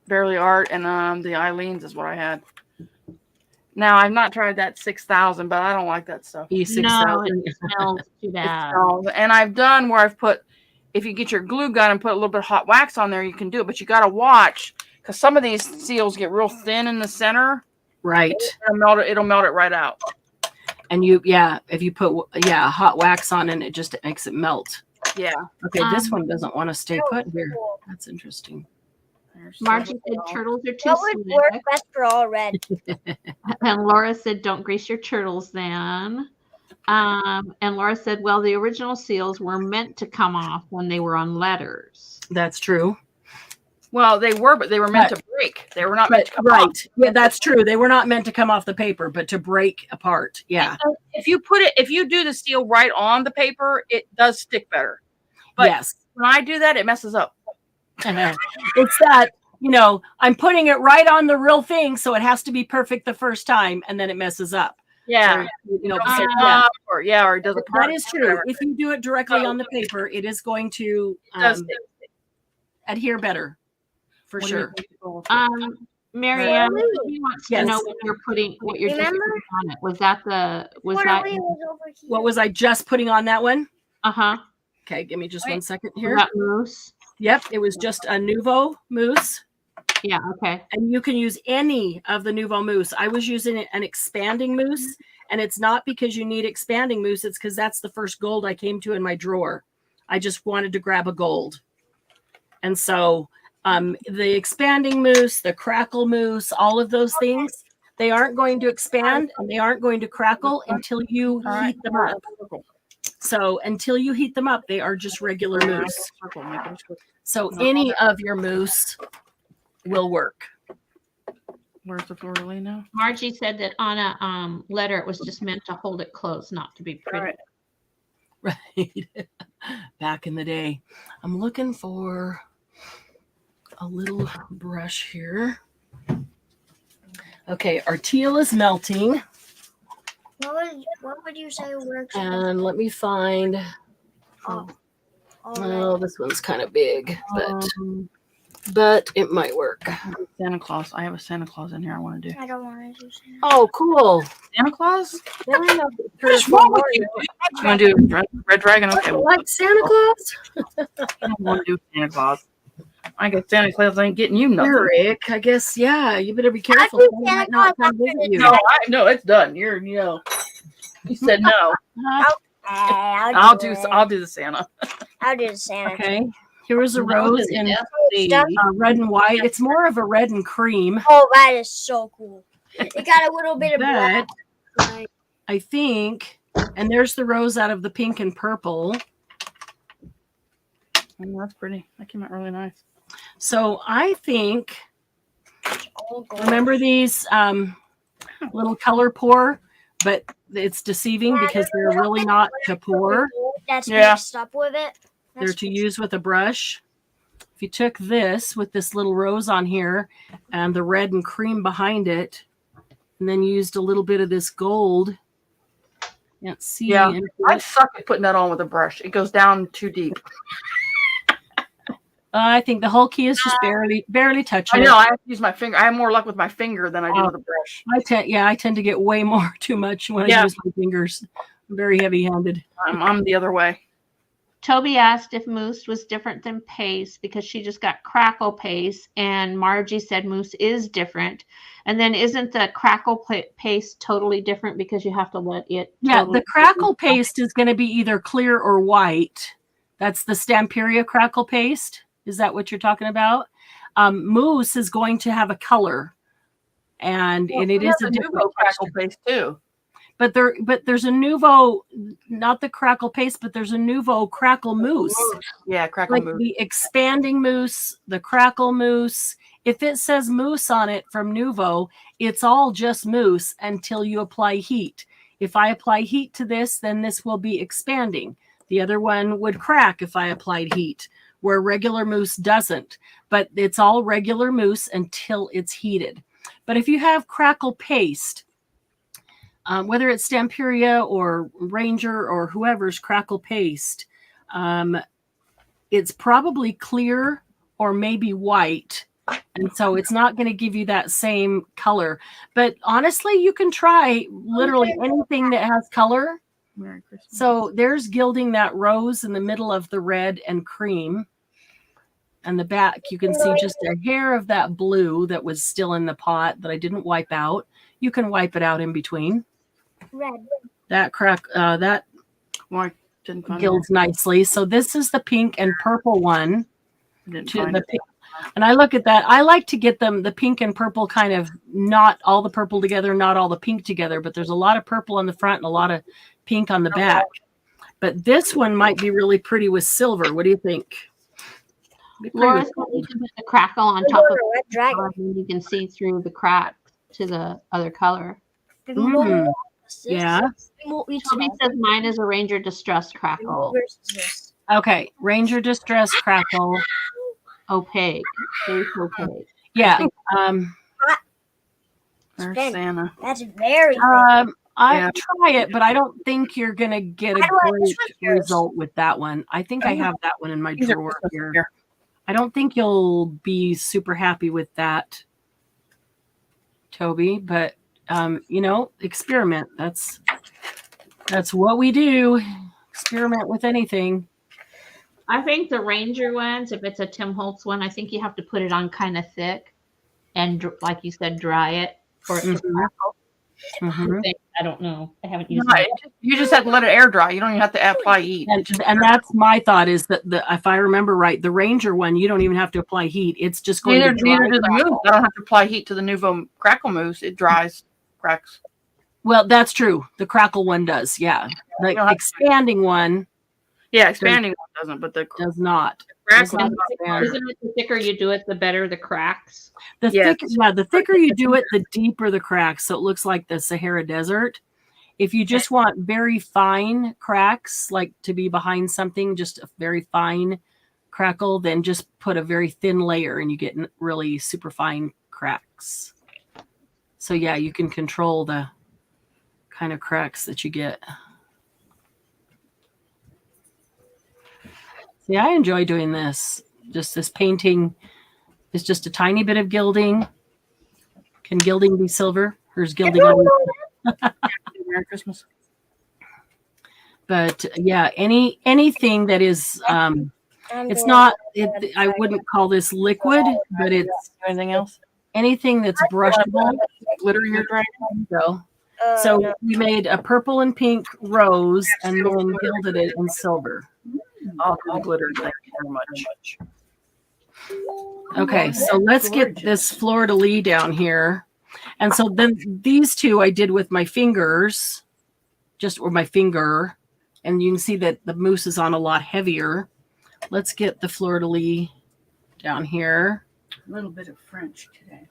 Barely Art, and the Eileen's is what I had. Now I've not tried that 6,000, but I don't like that stuff. No, E6000. it smells too bad. And I've done where I've put, if you get your glue gun and put a little bit of hot wax on there, you can do it. But you got to watch because some of these seals get real thin in the center. Right. It'll melt it right out. And if you put hot wax on it, it makes it melt. Yeah. Okay, this one doesn't want to stay put here. That's interesting. Margie said turtles are too What would slick. work best for all red? And Laura said, don't grease your turtles then. And Laura said, well, the original seals were meant to come off when they were on letters. That's true. Well, they were, but they were meant to break. They were not meant to come off. Right. Yeah, that's true. They were not meant to come off the paper, but to break apart. Yeah. If you do the seal right on the paper, it does stick better. But yes. when I do that, it messes up. I know. It's that, I'm putting it right on the real thing, so it has to be perfect the first time, and then it messes up. Yeah. or, you know, Don't so, get yeah. off, or it doesn't. That is true. If you do it directly on the paper, it is going to adhere better, for sure. Marianne, he wants to Yes. know what you're putting, what you're just Remember? putting on it. Was that What was over here? What was I just putting on that one? uh-huh. Okay, give me just Wait. 1 second Was here. that mousse? Yep, it was just a Nouveau mousse. Yeah, okay. And you can use any of the Nouveau mousse. I was using an expanding mousse, and it's not because you need expanding mousse. It's because that's the first gold I came to in my drawer. I just wanted to grab a gold. And so the expanding mousse, the crackle mousse, all of those things, they aren't going to expand and they aren't going to crackle until you heat them up. So until you heat them up, they are just regular mousse. So any of your mousse will work. Where's the floor now? Margie said that on a letter, it was just meant to hold it closed, not to be pretty. Right. Back in the day. I'm looking for a little brush here. Okay, our teal is melting. What would you say works? And let me find, oh, this one's kind of big, but it might work. Santa Claus. I have a Santa Claus in here I want to do. I don't want to do Santa. Oh, cool. Santa Claus? Yeah, What's wrong with you? You want to do Red Dragon? Okay. you like Santa Claus? I don't want to do Santa Claus. I guess Santa Claus ain't getting you nothing. Eric, I guess, yeah, you better be careful. do Someone Santa might not Claus come visit you. No, it's done. You said no. I'll do the Santa. I'll do the Santa. Okay, here is a rose in Stuff. red and white. It's more of a red and cream, Oh, that is so cool. It got a little bit of black. but I think, and there's the rose out of the pink and purple. Oh, that's pretty. That came out really nice. So I think, Oh, gold. remember these little color pour, but it's deceiving because they're really not to pour. That's Yeah. mixed up with it. They're to use with a brush. If you took this with this little rose on here and the red and cream behind it, and then used a little bit of this gold, can't see. Yeah. into I it. suck at putting that on with a brush. It goes down too deep. I think the whole key is just barely touching. I know. It. I have to use my finger. I have more luck with my finger than I do with a brush. I tend to get way more too much when I use my fingers. I'm very heavy-handed. I'm the other way. Toby asked if mousse was different than paste because she just got crackle paste, and Margie said mousse is different. And then isn't the crackle paste totally different because you have to let it? Yeah, the crackle paste is going to be either clear or white. That's the Stamperia crackle paste. Is that what you're talking about? Mousse is going to have a color, and it is a different crackle paste too. But there's a Nouveau, not the crackle paste, but there's a Nouveau crackle mousse. Yeah, crackle Like mousse. the expanding mousse, the crackle mousse. If it says mousse on it from Nouveau, it's all just mousse until you apply heat. If I apply heat to this, then this will be expanding. The other one would crack if I applied heat, where regular mousse doesn't. But it's all regular mousse until it's heated. But if you have crackle paste, whether it's Stamperia or Ranger or whoever's crackle paste, it's probably clear or maybe white. And so it's not going to give you that same color. But honestly, you can try literally anything that has color. Merry Christmas. So there's Gilding, that rose in the middle of the red and cream. And the back, you can see just a hair of that blue that was still in the pot that I didn't wipe out. You can wipe it out in between. Red. That Well, I didn't find gilds nicely. So this is the pink and purple one. I didn't To find the it. pink. And I look at that. I like to get them the pink and purple kind of not all the purple together, not all the pink together, but there's a lot of purple on the front and a lot of pink on the back. But this one might be really pretty with silver. What do you think? Be pretty Laura with said gold. you can put the crackle on top of Red dragon. it, and you can see through the crack to the other color. Yeah. Toby says mine is a Ranger Distress crackle. Okay. Ranger Distress Crackle. Opaque. Very opaque. Yeah. There's Santa. That's very I try it, but I don't think you're gonna get a I like great this with yours. result with that one. I think I have that one in my These are drawer Christmas here. I don't think you'll be super happy with that, Toby. But experiment. That's what we do. Experiment with anything. I think the Ranger ones, if it's a Tim Holtz one, I think you have to put it on kind of thick and, like you said, dry it for it to crackle. I don't know. I haven't used it. You just have to let it air dry. You don't even have to apply heat. And that's my thought is that if I remember right, the Ranger one, you don't even have to apply heat. It's just going Neither to dry. do the mousse. I don't have to apply heat to the Nouveau Crackle mousse. It dries, cracks. Well, that's true. The Crackle one does, yeah. The expanding one, yeah, expanding one doesn't, but the does not. Crackle Does not expand. Isn't it the thicker you do it, the better the cracks? The thicker you do it, the deeper the cracks. So it looks like the Sahara Desert. If you just want very fine cracks, like to be behind something, just a very fine crackle, then just put a very thin layer and you get really super fine cracks. So yeah, you can control the kind of cracks that you get. See, I enjoy doing this. Just this painting is just a tiny bit of gilding. Can gilding be silver? Here's gilding on Merry Christmas. But yeah, anything that is it's not I wouldn't call this liquid, but it's Anything else? anything that's brushable. Glitter in your dragon? So we made a purple and pink rose and then gilded it in silver. Oh, the glitter. Thank you very much. Okay, so let's get this fleur-de-lis down here. And so then these two I did with my fingers, or my finger. And you can see that the mousse is on a lot heavier. Let's get the fleur-de-lis down here. A little bit of French today.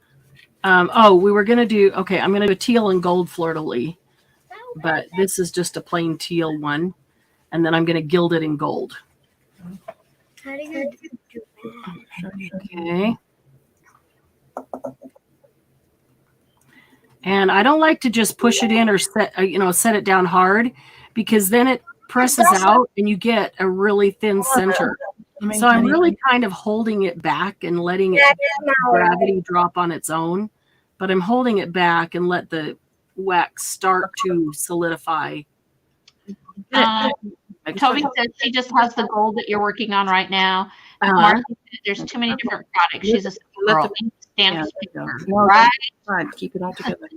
We were going to do, okay, I'm going to do a teal and gold fleur-de-lis. But this is just a plain teal one. And then I'm going to gild it in gold. How do you do that? Okay. And I don't like to just push it in or set it down hard, because then it presses out and you get a really thin center. So I'm really kind of holding it back and letting it gravity drop on its own. But I'm holding it back and let the wax start to solidify. Toby says she just has the gold that you're working on right now. Martha said there's too many different products. She's a stamp speaker. Right? Keep it all together.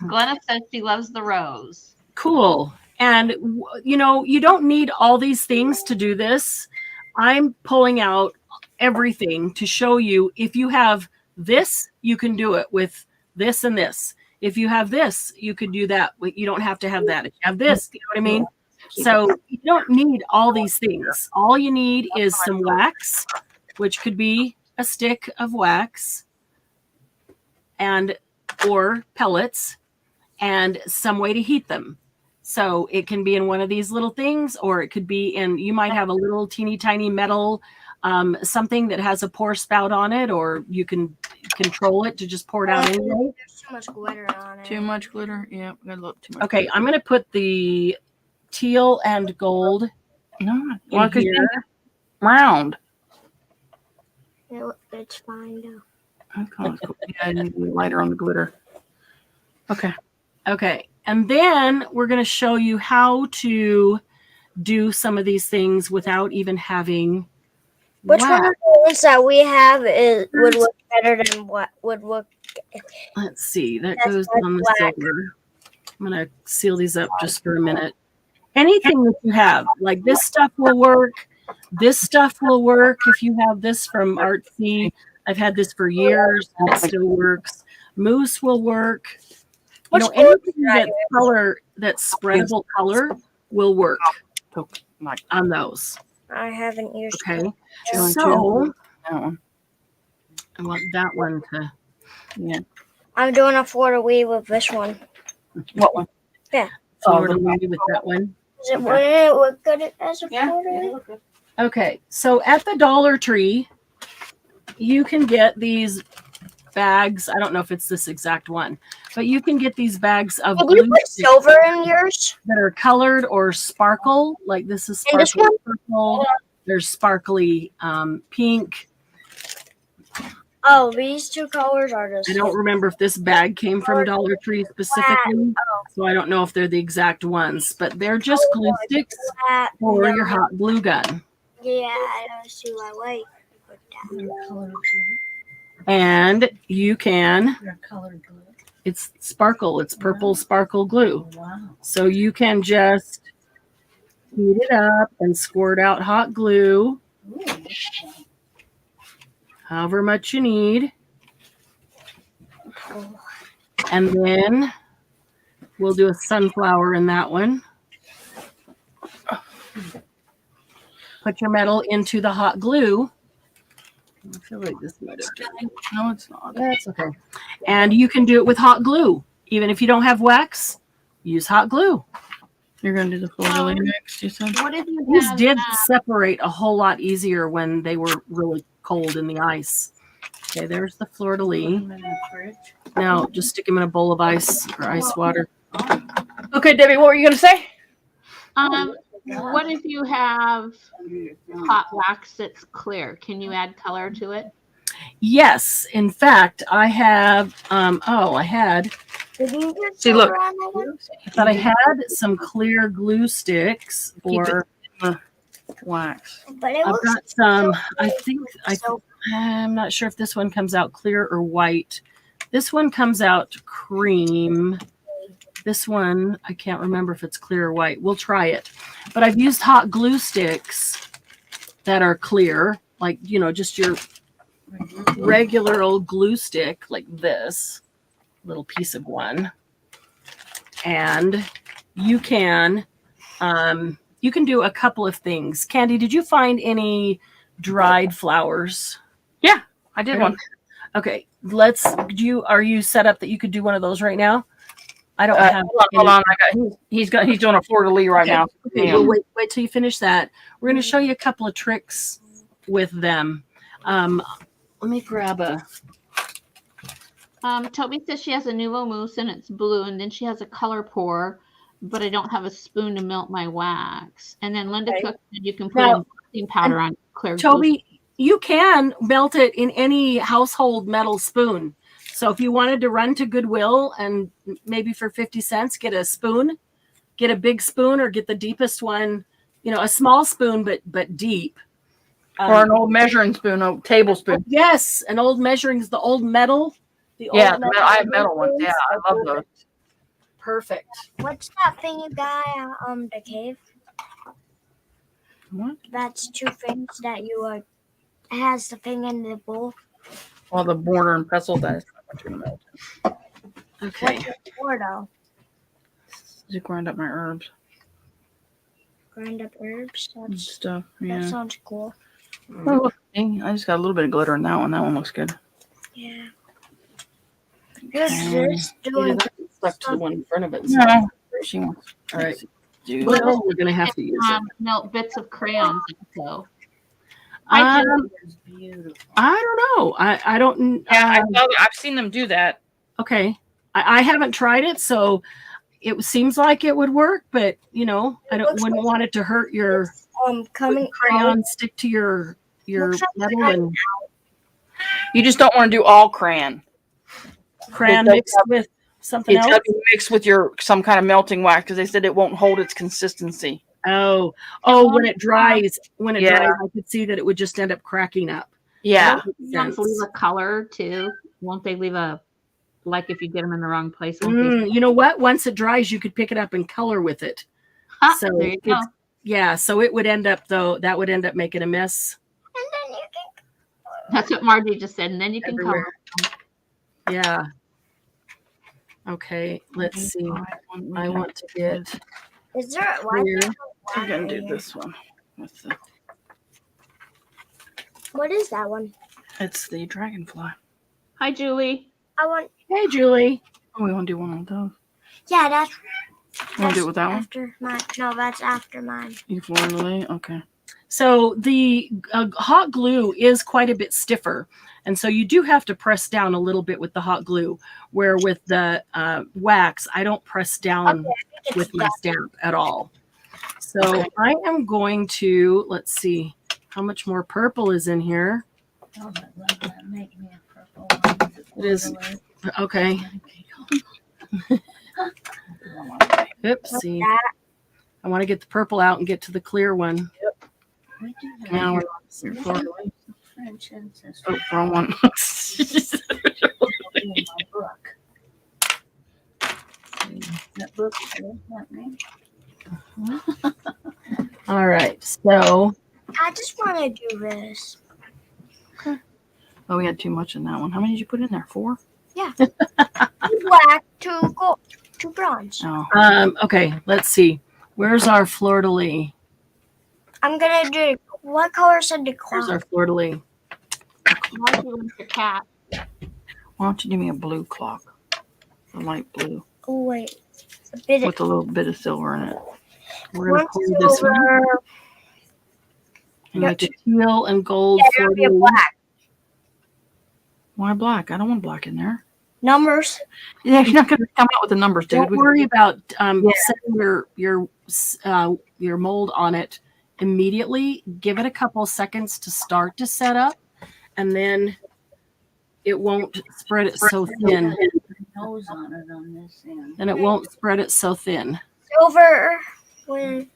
Glenna says she loves the rose. Cool. And, you don't need all these things to do this. I'm pulling out everything to show you if you have this, you can do it with this and this. If you have this, you could do that. You don't have to have that. If you have this, you know what I mean? So you don't need all these things. All you need is some wax, which could be a stick of wax or pellets, and some way to heat them. So it can be in one of these little things, or it could be you might have a little teeny tiny metal, something that has a pour spout on it, or you can control it to just pour it out anyway. There's too much glitter on it. Too much glitter? Yeah, we got a little too much. Okay, I'm going to put the teal and gold No, in here. Round. It's fine though. Okay. Yeah, I need lighter on the glitter. Okay. Okay, and then we're going to show you how to do some of these things without even having Which one of wax. the ones that we have would look better than what would look? Let's see, that That's goes like on the black. silver. I'm going to seal these up just for a minute. Anything that you have, like this stuff will work. This stuff will work if you have this from Artsy. I've had this for years and it still works. Mousse will work. Which Anything that's spreadable color will work on those. I haven't used. Okay. it. So That one. I want that one to. Yeah. I'm doing a fleur-de-lis with this one. What one? Fleur-de-lis with that one. Wouldn't it look good as a Yeah. fleur-de-lis? Okay, so at the Dollar Tree, you can get these bags. I don't know if it's this exact one, but you can get these bags of Did you glue put sticks silver in yours? that are colored or sparkle. Like this is And this sparkly purple. There's sparkly pink. Oh, these two colors are just. I don't remember if this bag came from Dollar Tree specifically, so I don't know if they're the exact ones, but they're just glue sticks for your hot glue gun. Yeah, I don't see why white. Put that. They're colored glue. And you can, They're colored glue. it's sparkle, it's purple sparkle glue. Wow. So you can just heat it up and squirt out hot glue, Ooh, that's fun. however much you need. And then we'll do a sunflower in that one. Put your metal into the hot glue. I feel like this might have been. No, it's not. That's okay. And you can do it with hot glue. Even if you don't have wax, use hot glue. You're going to do the fleur next, you said? What if you These have did separate a whole lot easier when they were really cold in the ice. Okay, there's the fleur de Put lis. them in the fridge. Now just stick them in a bowl of ice or ice water. Okay, Debbie, what were you going to say? what if you have hot wax that's clear? Can you add color to it? Yes, in fact, I have. I had. Did you put See, silver look. on that one? I thought I had some clear glue sticks, Keep it or in the wax. But it I've looks got some. so I good think with silver. I'm not sure if this one comes out clear or white. This one comes out cream. This one, I can't remember if it's clear or white. We'll try it. But I've used hot glue sticks that are clear, like, just your regular old glue stick, like this little piece of one. And you can do a couple of things. Candy, did you find any dried flowers? Yeah, I did one. Okay, are you set up that you could do one of those right now? I don't have. Hold on. He's doing a fleur de lis right now. Okay, well, wait till you finish that. We're going to show you a couple of tricks with them. Let me grab a. Toby says she has a Nouveau mousse and it's blue, and then she has a color pour, but I don't have a spoon to melt my wax. And then Linda Okay. Cook said you can put Now, embossing powder on clear glue. Toby, you can melt it in any household metal spoon. So if you wanted to run to Goodwill and maybe for 50 cents, get a spoon, get a big spoon, or get the deepest one, a small spoon, but deep. Or an old measuring spoon, a tablespoon. Yes, an old measuring, the old metal. Yeah, I have metal ones. Yeah, I love those. Perfect. What's that thing you got at the cave? What? That's two things that you it has the thing in the bowl. Well, the mortar and pestle, that is not much going to melt. Okay. What's it for though? Just grind up my herbs Grind up herbs. and stuff. That Yeah. sounds cool. Oh, look, dang, I just got a little bit of glitter in that one. That one looks good. Yeah. This is Yeah, doing that stuck to the one in front of it. No, she wants. All right. Do Well, we're going to have to use it. Melt bits of crayons. So It's beautiful. I don't know. I don't. Yeah, I've seen them do that. Okay. I haven't tried it, so it seems like it would work, but wouldn't want it to hurt your coming crayon stick to your Looks like metal and You just don't want to do all crayon. crayon It does mixed with something It's else. got to be mixed with some kind of melting wax because they said it won't hold its consistency. Oh, when it dries, I could see that it would just end up cracking up. Yeah. That makes sometimes sense. leave a color too. Won't they leave like if you get them in the wrong place? Won't they? You know what? Once it dries, you could pick it up and color with it. So There you go. yeah, so it would end up that would end up making a mess. And then you can That's what Margie just said. And then you can Everywhere. color. Yeah. Okay, let's see. I want to get Is there why clear. I'm going to do this one. What is that one? It's the dragonfly. Hi, Julie. I want Hey, Julie. Oh, we want to do one of those. yeah, that's You want to do it with that one? after mine. No, that's after mine. You fleur de lis? Okay. So the hot glue is quite a bit stiffer. And so you do have to press down a little bit with the hot glue, where with the wax, I don't press down with my stamp at all. So I am going to, let's see, how much more purple is in here. Oh, that make me a purple one. It is, okay. Oopsie. I want to get the purple out and get to the clear one. We do have Now we're French ancestry Oh, wrong one. in my book. That book says that name. all right. So I just want to do this. Oh, we had too much in that one. How many did you put in there? 4? Two black, two gold, two bronze. Oh. okay, let's see. Where's our fleur-de-lis? I'm gonna do what color said the Where's our clock? fleur-de-lis? The cat. Why don't you give me a blue clock? A light blue. Oh wait, a bit of With a little bit of silver in it. We're going one to pull this one. silver. And get the teal and gold Yeah, there'll be a fleur-de-lis. black. Why black? I don't want black in there. Numbers. Yeah, you're not going to come out with the numbers, dude. Don't worry about setting your mold on it immediately. Give it a couple seconds to start to set up, and then it won't spread it so thin. Nose on it on this end. And it won't spread it so thin. Silver. With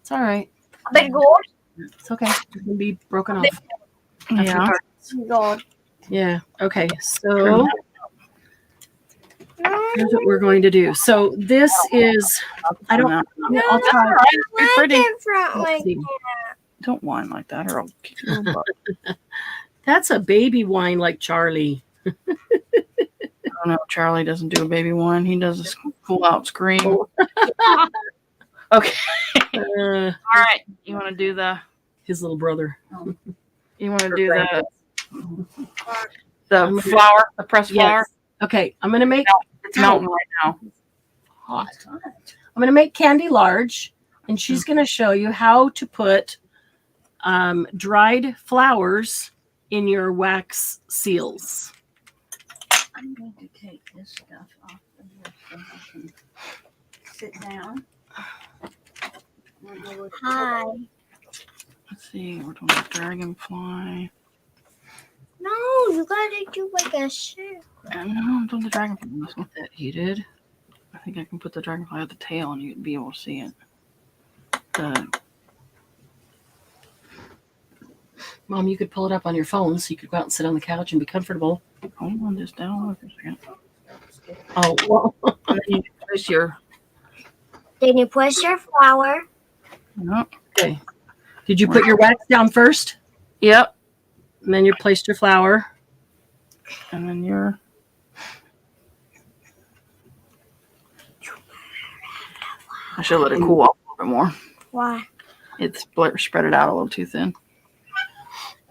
It's all right. a bit of gold. It's okay. It can be broken off. Yeah. Gold. Yeah. Okay. So here's what we're going to do. So this is, I don't, I'll try. Be pretty. Let's see. Don't whine like that, or I'll kick your butt. That's a baby wine like Charlie. I don't know. Charlie doesn't do a baby one. He does a full out scream. Okay. All right. You want to do His little brother. You want to do the flour, the pressed flour? Yes. Okay. I'm going to make It's melting right now. hot. I'm going to make Candy large, and she's going to show you how to put dried flowers in your wax seals. I'm going to take this stuff off of here so I can sit down. Hi. Let's see. We're doing the dragonfly. No, you gotta do like a shit. I know. I'm doing the dragonfly. This one. That you did. I think I can put the dragonfly at the tail, and you'd be able to see it. Mom, you could pull it up on your phone so you could go out and sit on the couch and be comfortable. Hold on, just down for a second. Oh, well. And then you can place your. Then you place your flour. Yep. Okay. Did you put your wax down first? Yep. And then you placed your flour? And then your. I should let it cool off a little bit more. Why? It's spread it out a little too thin.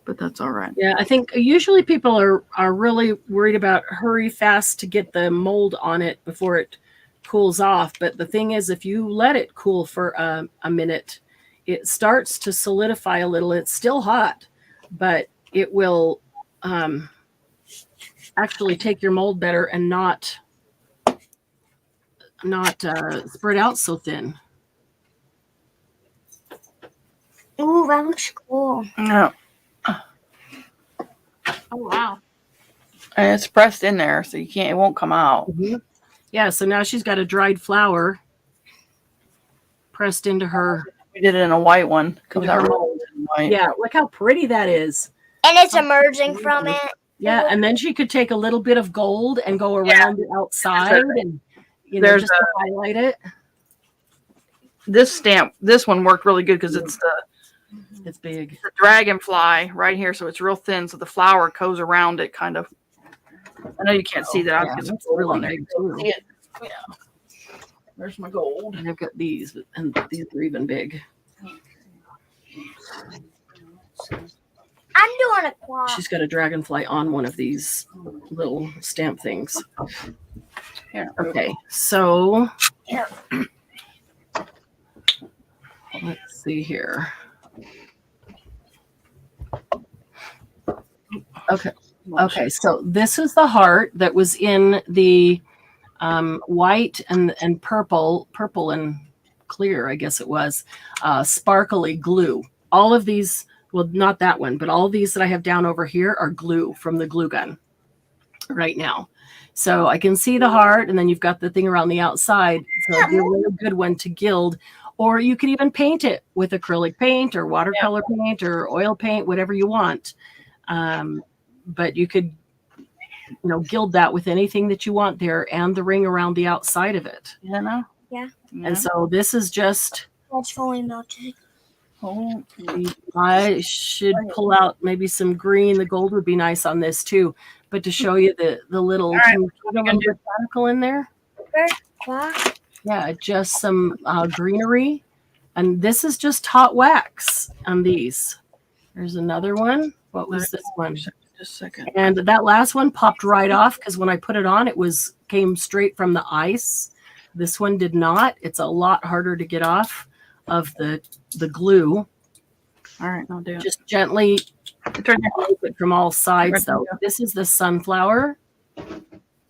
But that's all right. Yeah, I think usually people are really worried about hurry fast to get the mold on it before it cools off. But the thing is, if you let it cool for a minute, it starts to solidify a little. It's still hot, but it will actually take your mold better and not spread out so thin. Ooh, that looks cool. No. Oh wow. And it's pressed in there, so you can't. It won't come out. Mm-hmm. Yeah, so now she's got a dried flower pressed into her. We did it in a white one. Comes out rolled in white. Yeah, look how pretty that is. And it's emerging from it. Yeah, and then she could take a little bit of gold and go around it outside and There's just to highlight it. This stamp, this one worked really good because it's It's big. the dragonfly right here, so it's real thin, so the flower goes around it kind of. I know you can't see that. Yeah, I'll get some that's gold really on there. big, You can too. see it. Yeah. There's my gold. And I've got these, and these are even big. I'm doing a quad. She's got a dragonfly on one of these little stamp things. Here. Okay, so Here. let's see here. Okay. Okay. So this is the heart that was in the white and purple and clear, I guess it was, sparkly glue. All of these, well, not that one, but all these that I have down over here are glue from the glue gun right now. So I can see the heart, and then you've got the thing around the outside. So it'd be a really good one to gild. Or you could even paint it with acrylic paint or watercolor paint or oil paint, whatever you want. But you could, gild that with anything that you want there, and the ring around the outside of it. Yeah, no? Yeah. And so this is just, That's fully melted. Oh, I should pull out maybe some green. The gold would be nice on this too. But to show you the little, right. can you put a little botanical in there? What? Yeah, just some greenery. And this is just hot wax on these. There's another one. What was this one? Just a second. And that last one popped right off because when I put it on, came straight from the ice. This one did not. It's a lot harder to get off of the glue. All right, I'll do it. Just gently Turn remove it from all sides, Right though. there. This is the sunflower.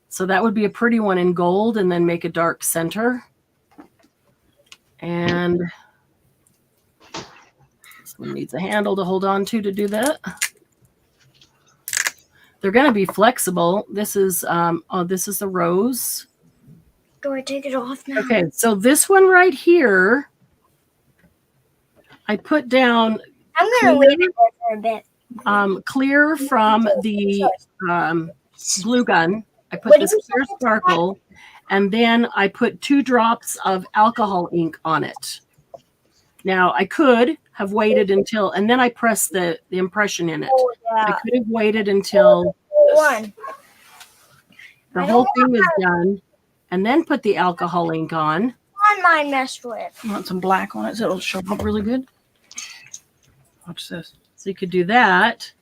So that would be a pretty one in gold, and then make a dark center. And this one needs a handle to hold on to do that. They're going to be flexible. This is the rose. Do I take it off now? Okay, so this one right here, I put down I'm gonna leave it there for a bit. clear from the glue gun. I put What this do you clear say? sparkle, and then I put 2 drops of alcohol ink on it. Now, I could have waited until, and then I pressed the impression in it. Oh, I yeah. could have waited until One. the whole thing was done, and then put the alcohol ink on. One mine messed with. You want some black on it so it'll show up really good? Watch this. So you could do that,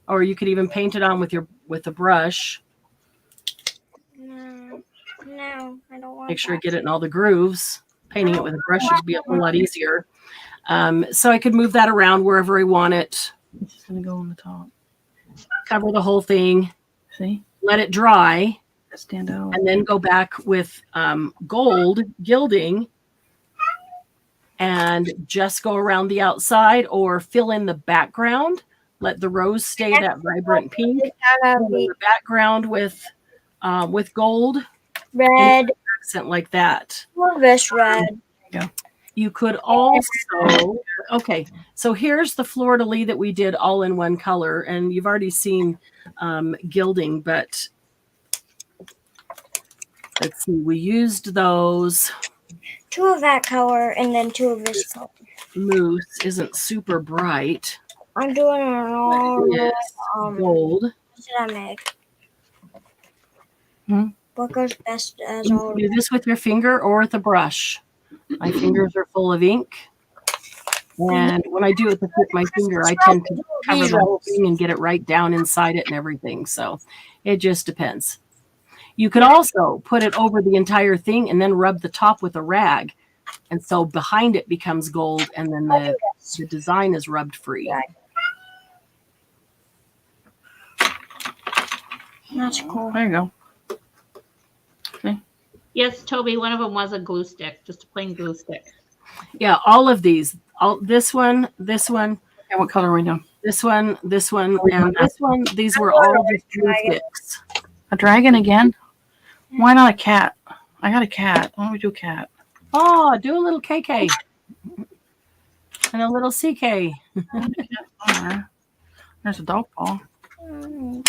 or you could even paint it on with a brush. No, I don't want Make sure you that. get it in all the grooves. Painting it with a brush would be a whole lot easier. So I could move that around wherever I want it. It's just gonna go on the top. Cover the whole thing. See? Let it dry. Stand out. And then go back with gold gilding and just go around the outside, or fill in the background. Let the rose stay that vibrant pink. Fill in the background with gold Red. accent like that. Love this red. You could also, okay, so here's the fleur-de-lis that we did all in one color, and you've already seen gilding, but let's see, we used those. 2 of that color and then 2 of this color. Mousse isn't super bright. I'm doing it all. It is gold. What did I make? Hmm? What goes best as You all? can do this with your finger or with a brush. My fingers are full of ink. And when I do it with my finger, I tend to cover the whole thing and get it right down inside it and everything. So it just depends. You could also put it over the entire thing and then rub the top with a rag. And so behind it becomes gold, and then the design is rubbed free. That's cool. There you go. Yes, Toby, one of them was a glue stick, just a plain glue stick. Yeah, all of these. This one, Okay, what color are we doing? this one, and this one. These were all just glue sticks. A dragon again? Why not a cat? I got a cat. Why don't we do a cat? Oh, do a little KK and a little CK. There's a dog paw. No,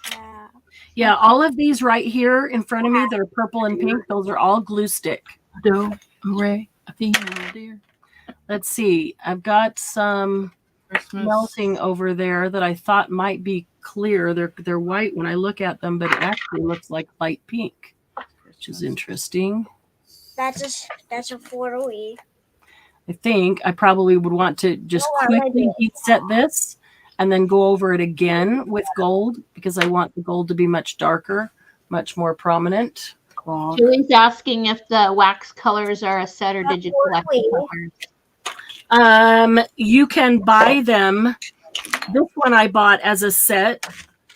crap. Yeah, all of these right here in front of me that are purple and pink, those are all glue stick. Do, hooray, a female deer. Let's see. I've got some Christmas. melting over there that I thought might be clear. They're white when I look at them, but it actually looks like light pink, which is interesting. That's a fleur-de-lis. I think I probably would want to just quickly heat set this and then go over it again with gold, because I want the gold to be much darker, much more prominent. Claw. Julie's asking if the wax colors are a set or did you select the colors? You can buy them This one I bought as a set.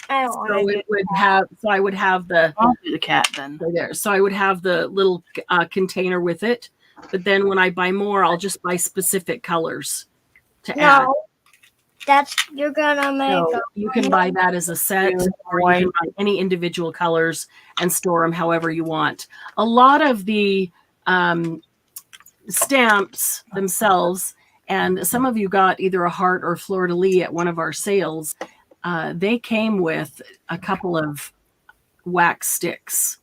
I don't So want to. it would have, so I would have the I'll do the cat then. right there. So I would have the little container with it. But then when I buy more, I'll just buy specific colors to add. No, you're gonna make. So you can buy that as a set, or you can buy any individual colors and store them however you want. A lot of the stamps themselves, and some of you got either a heart or fleur-de-lis at one of our sales, they came with a couple of wax sticks.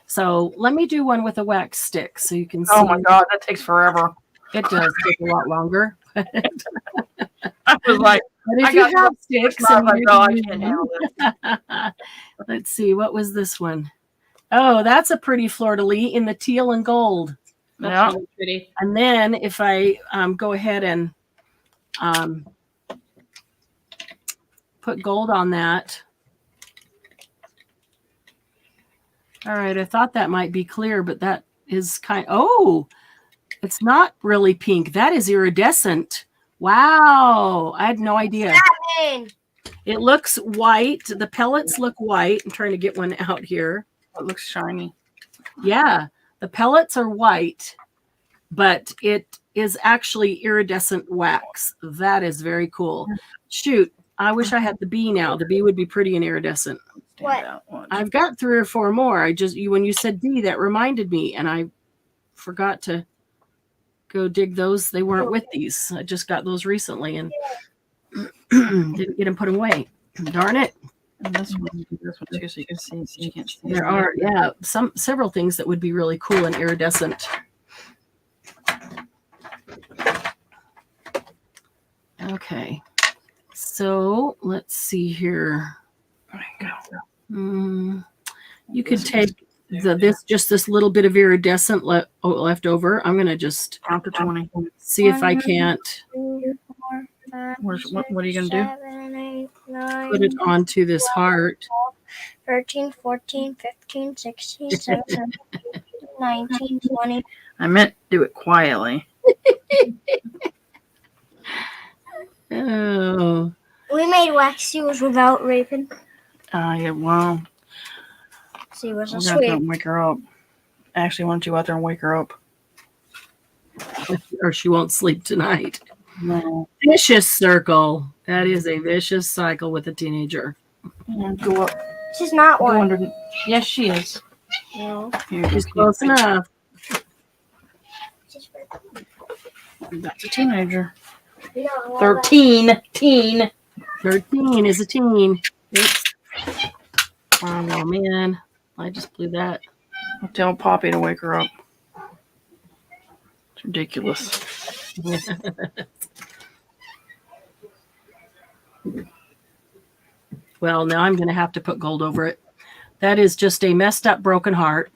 So let me do one with a wax stick so you can see. Oh my God, that takes forever. It does take a lot longer. I was like, But if I you got have sticks, I and was like, you oh, I use can't handle them- let's see, what was this one? Oh, that's a pretty fleur-de-lis in the teal and gold. That's Yeah. really pretty. And then if I go ahead and put gold on that. All right, I thought that might be clear, but that is it's not really pink. That is iridescent. Wow, I had no idea. It looks white. The pellets look white. I'm trying to get one out here. It looks shiny. Yeah, the pellets are white, but it is actually iridescent wax. That is very cool. Shoot, I wish I had the bee now. The bee would be pretty and iridescent. Stand What? out. Watch. I've got 3 or 4 more. When you said bee, that reminded me, and I forgot to go dig those. They weren't with these. I just got those recently and didn't get them put away. Darn it. And this one too, so you can see. So you can't see. There are, several things that would be really cool and iridescent. Okay. So let's see here. There you go. You could take this little bit of iridescent left over. I'm gonna just Count to 20. see if I can't What are you gonna do? 7, 8, 9, put it onto this heart. 13, 14, 15, 16, 17, 18, 19, 20. I meant do it quietly. Oh, We made wax seals without Raven. Yeah, well, She was we're a gonna have to sweet. wake her up. Actually, why don't you out there and wake her up? or she won't sleep tonight. No. Vicious circle. That is a vicious cycle with a teenager. Go up. She's not Go one. under. Yes, she is. No. Here, She's close enough. She's That's a teenager. 13. 13. Teen. 13 is a teen. Oops. Oh, no, man. I just blew that. I'll tell Poppy to wake her up. It's ridiculous. Well, now I'm going to have to put gold over it. That is just a messed up broken heart.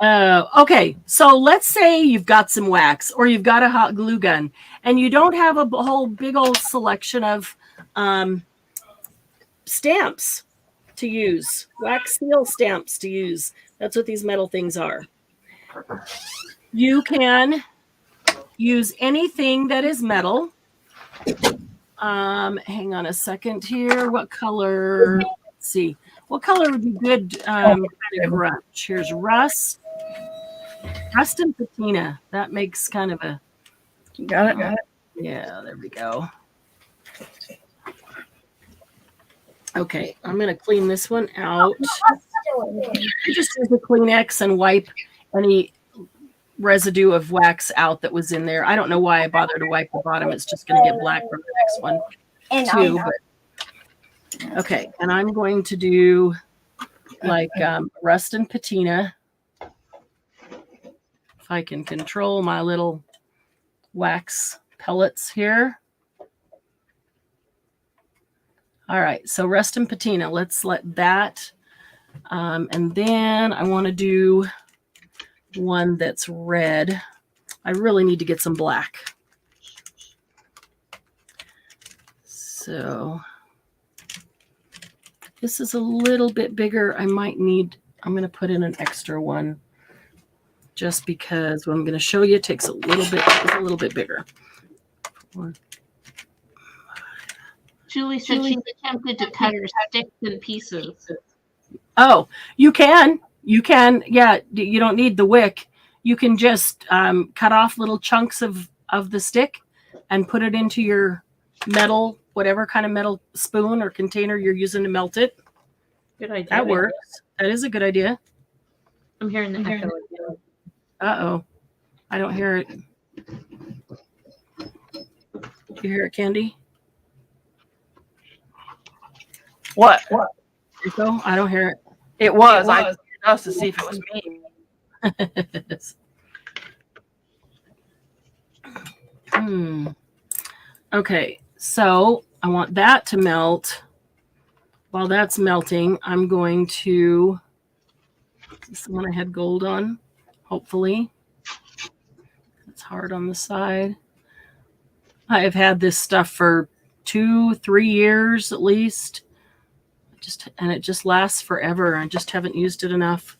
Okay, so let's say you've got some wax or you've got a hot glue gun and you don't have a whole big old selection of stamps to use, wax seal stamps to use. That's what these metal things are. You can use anything that is metal. Hang on a second here. What color? Let's see. What color would be good? Crunch. Here's rust. Rust and patina. That makes kind of a. You got it? Got it? Yeah, there we go. Okay, I'm going to clean this one out. Just use a Kleenex and wipe any residue of wax out that was in there. I don't know why I bothered to wipe the bottom. It's just going to get black from the next one And too. But, okay, and I'm going to do like rust and patina. If I can control my little wax pellets here. All right, so rust and patina. Let's let that. And then I want to do one that's red. I really need to get some black. So this is a little bit bigger. I'm going to put in an extra one just because what I'm going to show you takes a little bit bigger. Or Julie said she attempted to cut her sticks in pieces. oh, you can. You can. Yeah, you don't need the wick. You can just cut off little chunks of the stick and put it into your metal, whatever kind of metal spoon or container you're using to melt it. Good idea. That works. That is a good idea. I'm hearing the echo again. Uh-oh. I don't hear it. Do you hear it, Candy? What? Echo? I don't hear it. It was. I asked us to see if it was me. Okay, so I want that to melt. While that's melting, I'm going to, this is the one I had gold on, hopefully. It's hard on the side. I have had this stuff for 2-3 years at least. And it just lasts forever. I just haven't used it enough.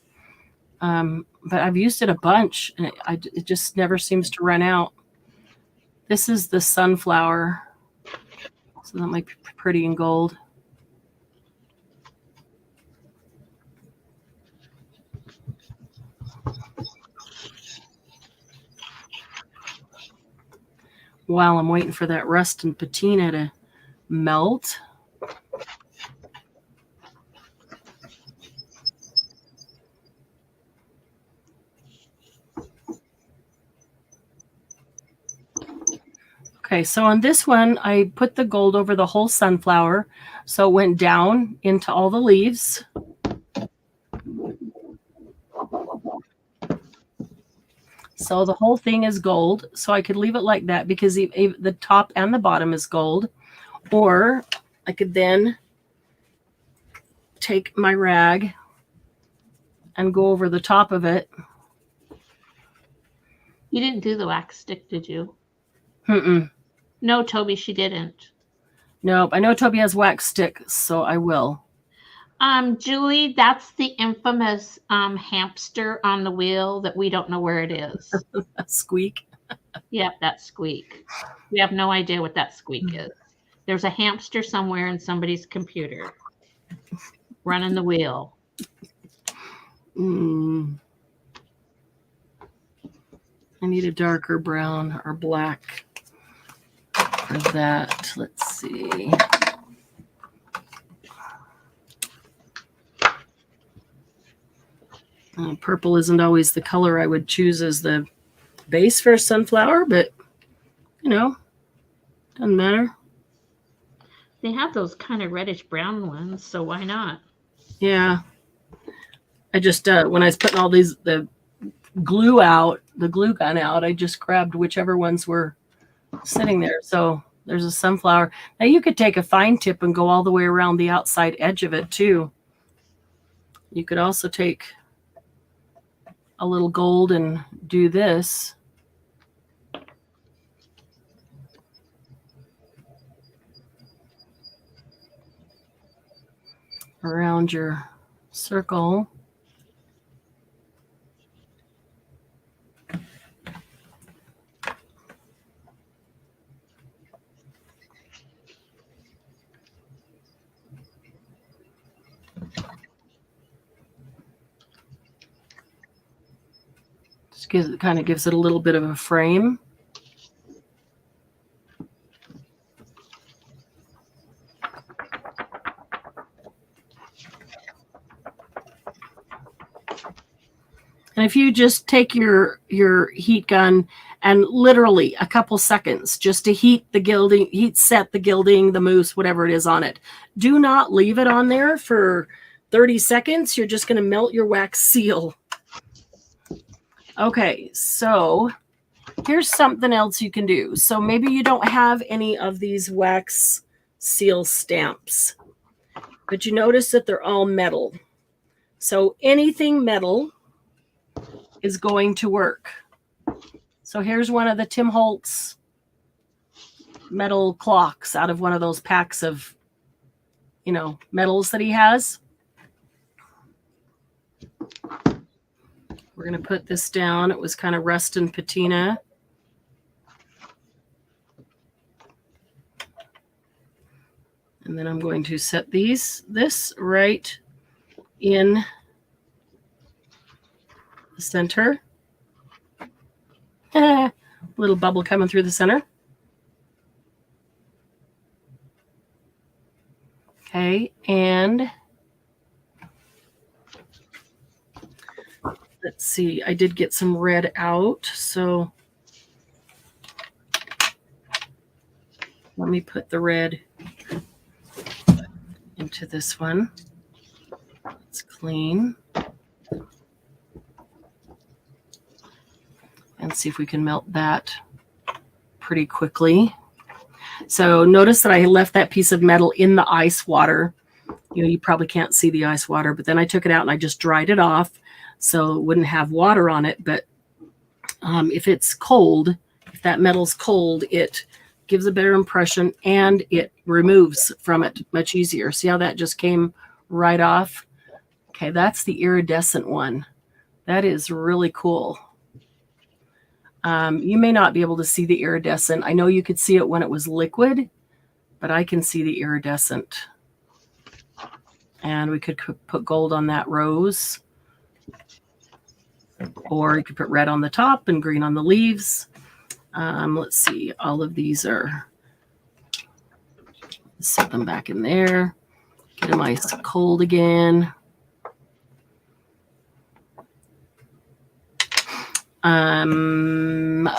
But I've used it a bunch, and it just never seems to run out. This is the sunflower. So that might be pretty in gold. While I'm waiting for that rust and patina to melt. Okay, so on this one, I put the gold over the whole sunflower, so it went down into all the leaves. So the whole thing is gold, so I could leave it like that because the top and the bottom is gold. Or I could then take my rag and go over the top of it. You didn't do the wax stick, did you? Mm-mm. No, Toby, she didn't. Nope. I know Toby has wax stick, so I will. Julie, that's the infamous hamster on the wheel that we don't know where it is. Squeak. Yep, that squeak. We have no idea what that squeak is. There's a hamster somewhere in somebody's computer running the wheel. I need a darker brown or black for that. Let's see. Purple isn't always the color I would choose as the base for a sunflower, but you know, doesn't matter. They have those kind of reddish brown ones, so why not? Yeah. I just when I was putting all the glue gun out, I just grabbed whichever ones were sitting there. So there's a sunflower. Now you could take a fine tip and go all the way around the outside edge of it too. You could also take a little gold and do this. Around your circle. Just kind of gives it a little bit of a frame. And if you just take your heat gun and literally a couple seconds just to heat the gilding, set the gilding, the mousse, whatever it is on it. Do not leave it on there for 30 seconds. You're just going to melt your wax seal. Okay, so here's something else you can do. So maybe you don't have any of these wax seal stamps, but you notice that they're all metal. So anything metal is going to work. So here's one of the Tim Holtz metal clocks out of one of those packs of, metals that he has. We're going to put this down. It was kind of rust and patina. And then I'm going to set this right in the center. Little bubble coming through the center. Okay, and let's see, I did get some red out, so let me put the red into this one. It's clean. And see if we can melt that pretty quickly. So notice that I left that piece of metal in the ice water. You know, you probably can't see the ice water, but then I took it out and I just dried it off so it wouldn't have water on it. But if it's cold, if that metal's cold, it gives a better impression and it removes from it much easier. See how that just came right off? Okay, that's the iridescent one. That is really cool. You may not be able to see the iridescent. I know you could see it when it was liquid, but I can see the iridescent. And we could put gold on that rose. Or you could put red on the top and green on the leaves. Let's see, all of these are, set them back in there. Get them ice cold again.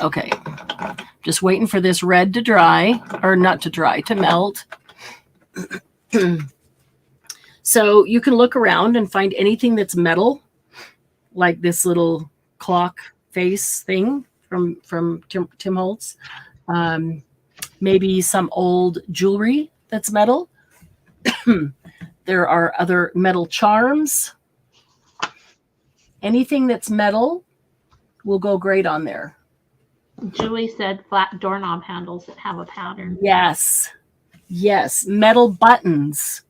Okay, just waiting for this red to dry, or not to dry, to melt. So you can look around and find anything that's metal, like this little clock face thing from Tim Holtz. Maybe some old jewelry that's metal. There are other metal charms. Anything that's metal will go great on there. Julie said flat doorknob handles that have a pattern. Yes. Yes. Metal buttons.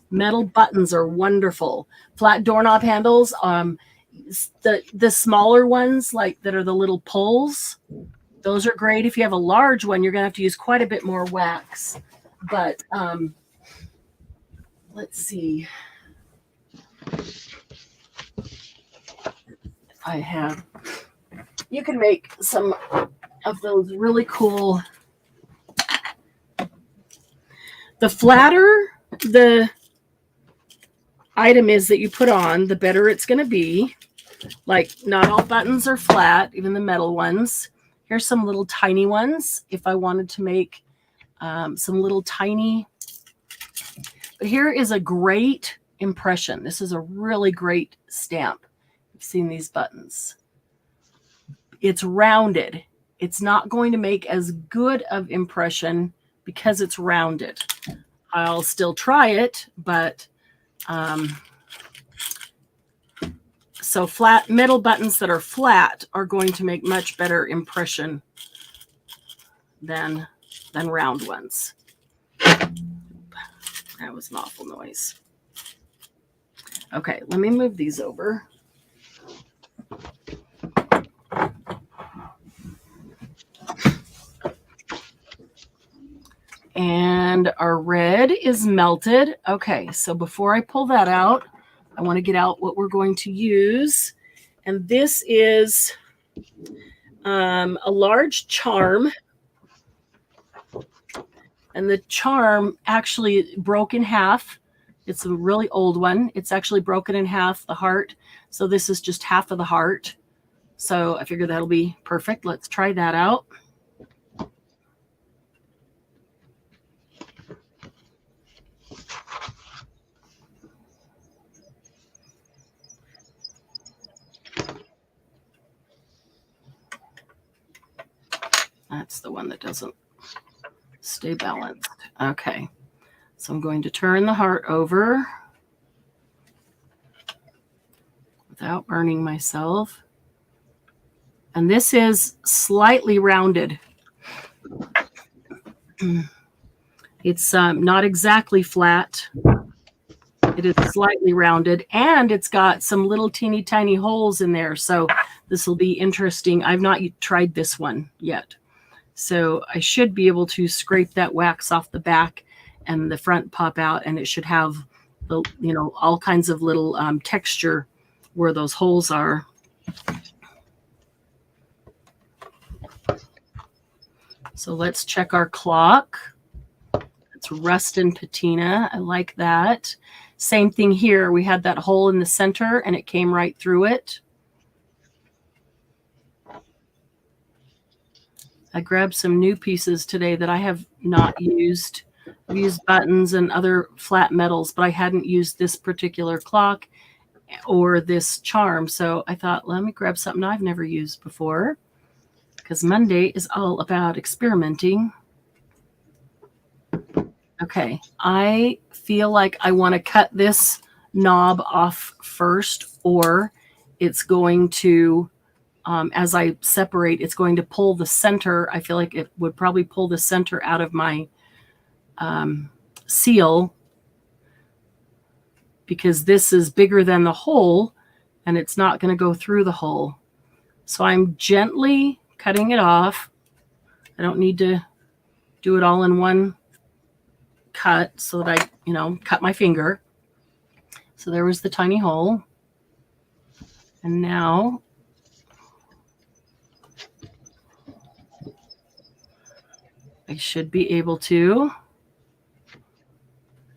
Metal buttons are wonderful. Flat doorknob handles. The smaller ones, like that are the little pulls, those are great. If you have a large one, you're going to have to use quite a bit more wax. But let's see. I have, you can make some of those really cool. The flatter the item is that you put on, the better it's going to be. Like, not all buttons are flat, even the metal ones. Here's some little tiny ones if I wanted to make some little tiny. But here is a great impression. This is a really great stamp. I've seen these buttons. It's rounded. It's not going to make as good of impression because it's rounded. I'll still try it, but so flat metal buttons that are flat are going to make much better impression than round ones. That was an awful noise. Okay, let me move these over. And our red is melted. Okay, so before I pull that out, I want to get out what we're going to use. And this is a large charm. And the charm actually broke in half. It's a really old one. It's actually broken in half, the heart. So this is just half of the heart. So I figure that'll be perfect. Let's try that out. That's the one that doesn't stay balanced. Okay, so I'm going to turn the heart over without burning myself. And this is slightly rounded. It's not exactly flat. It is slightly rounded, and it's got some little teeny tiny holes in there. So this will be interesting. I've not tried this one yet. So I should be able to scrape that wax off the back and the front pop out, and it should have the, you know, all kinds of little texture where those holes are. So let's check our clock. It's rust and patina. I like that. Same thing here. We had that hole in the center and it came right through it. I grabbed some new pieces today that I have not used. I've used buttons and other flat metals, but I hadn't used this particular clock or this charm. So I thought, let me grab something I've never used before, because Monday is all about experimenting. Okay, I feel like I want to cut this knob off first, or it's going to, as I separate, it's going to pull the center. I feel like it would probably pull the center out of my seal, because this is bigger than the hole and it's not going to go through the hole. So I'm gently cutting it off. I don't need to do it all in one cut so that I, you know, cut my finger. So there was the tiny hole. And now I should be able to.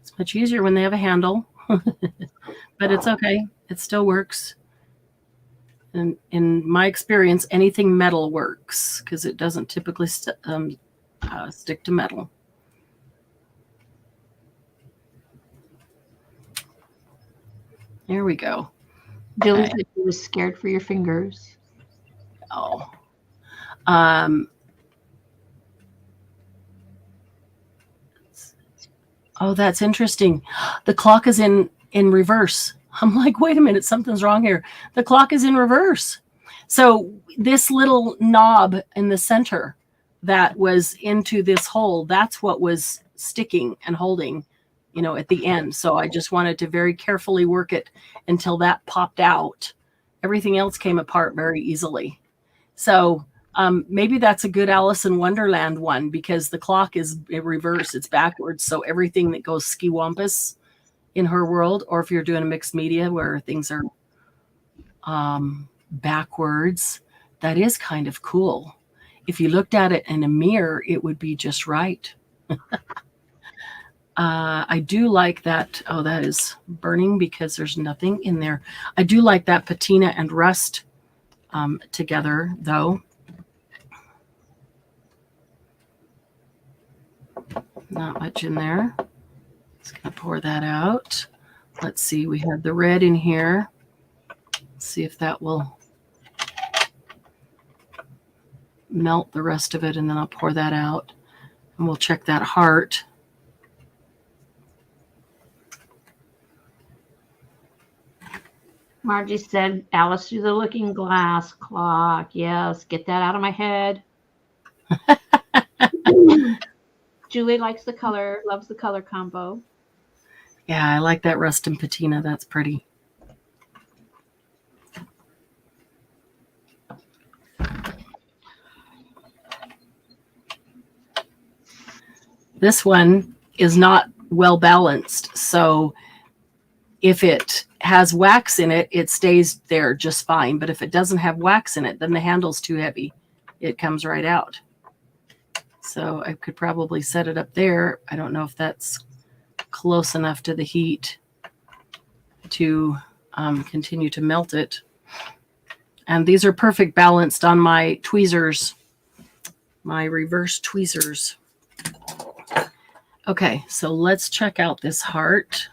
It's much easier when they have a handle, but it's okay. It still works. And in my experience, anything metal works because it doesn't typically stick to metal. There we go. Julie Okay. said she was scared for your fingers. Oh. Oh, that's interesting. The clock is in reverse. I'm like, wait a minute, something's wrong here. The clock is in reverse. So this little knob in the center that was into this hole, that's what was sticking and holding, you know, at the end. So I just wanted to very carefully work it until that popped out. Everything else came apart very easily. So maybe that's a good Alice in Wonderland one, because the clock is in reverse. It's backwards. So everything that goes ski-wampus in her world, or if you're doing a mixed media where things are backwards, that is kind of cool. If you looked at it in a mirror, it would be just right. I do like that. Oh, that is burning because there's nothing in there. I do like that patina and rust together, though. Not much in there. Just going to pour that out. Let's see. We had the red in here. Let's see if that will melt the rest of it, and then I'll pour that out. And we'll check that heart. Margie said, Alice, through the looking glass clock. Yes, get that out of my head. Julie likes the color, loves the color combo. Yeah, I like that rust and patina. That's pretty. This one is not well balanced. So if it has wax in it, it stays there just fine. But if it doesn't have wax in it, then the handle's too heavy. It comes right out. So I could probably set it up there. I don't know if that's close enough to the heat to continue to melt it. And these are perfect balanced on my tweezers, my reverse tweezers. Okay, so let's check out this heart.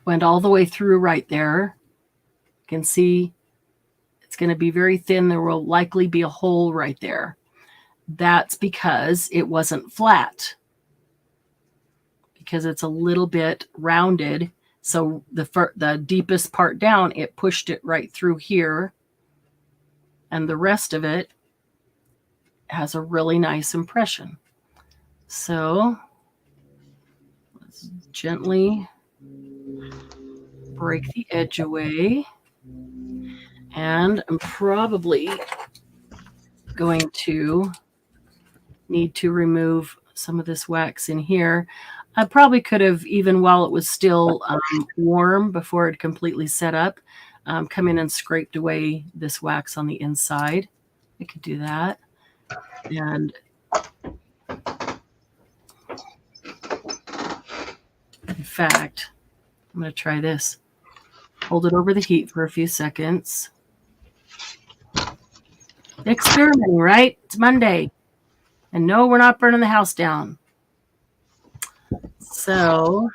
Went all the way through right there. You can see it's going to be very thin. There will likely be a hole right there. That's because it wasn't flat, because it's a little bit rounded. So the deepest part down, it pushed it right through here. And the rest of it has a really nice impression. So let's gently break the edge away. And I'm probably going to need to remove some of this wax in here. I probably could have, even while it was still warm before it completely set up, come in and scraped away this wax on the inside. I could do that. And in fact, I'm going to try this. Hold it over the heat for a few seconds. Experimenting, right? It's Monday. And no, we're not burning the house down. So,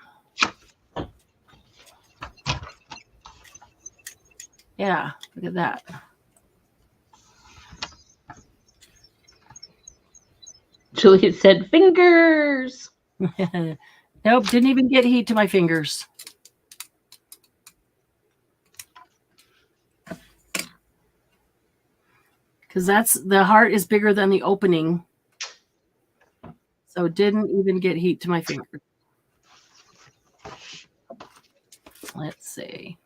yeah, look at that. Juliet said, fingers. Nope, didn't even get heat to my fingers. Because the heart is bigger than the opening. So it didn't even get heat to my fingers. Let's see.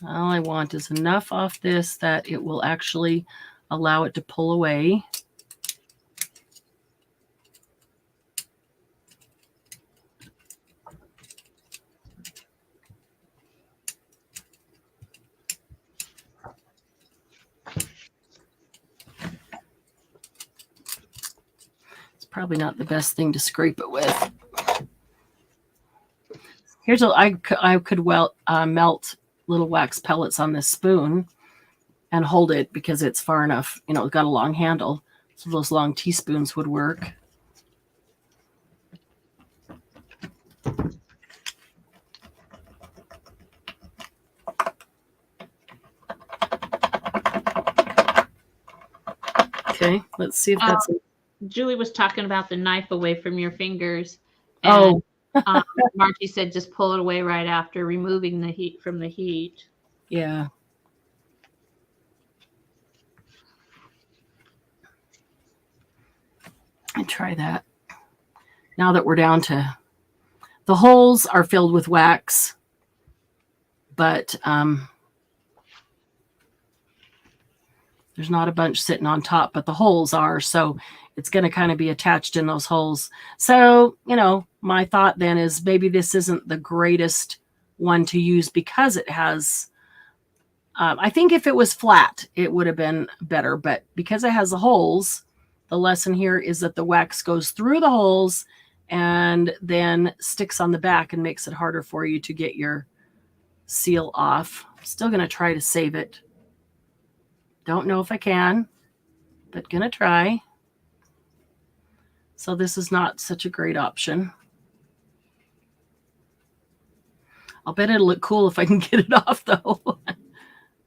All I want is enough off this that it will actually allow it to pull away. It's probably not the best thing to scrape it with. Here's I could melt little wax pellets on this spoon and hold it because it's far enough. You know, it's got a long handle, so those long teaspoons would work. Okay, let's see if that's. Julie was talking about the knife away from your fingers. And, Margie said just pull it away right after removing the heat from the heat. Yeah. And try that. Now that we're down to the holes are filled with wax, but there's not a bunch sitting on top, but the holes are, so it's going to kind of be attached in those holes. So, you know, my thought then is maybe this isn't the greatest one to use because it has, I think if it was flat, it would have been better, but because it has the holes, the lesson here is that the wax goes through the holes and then sticks on the back and makes it harder for you to get your seal off. I'm still going to try to save it. Don't know if I can, but gonna try. So this is not such a great option. I'll bet it'll look cool if I can get it off though.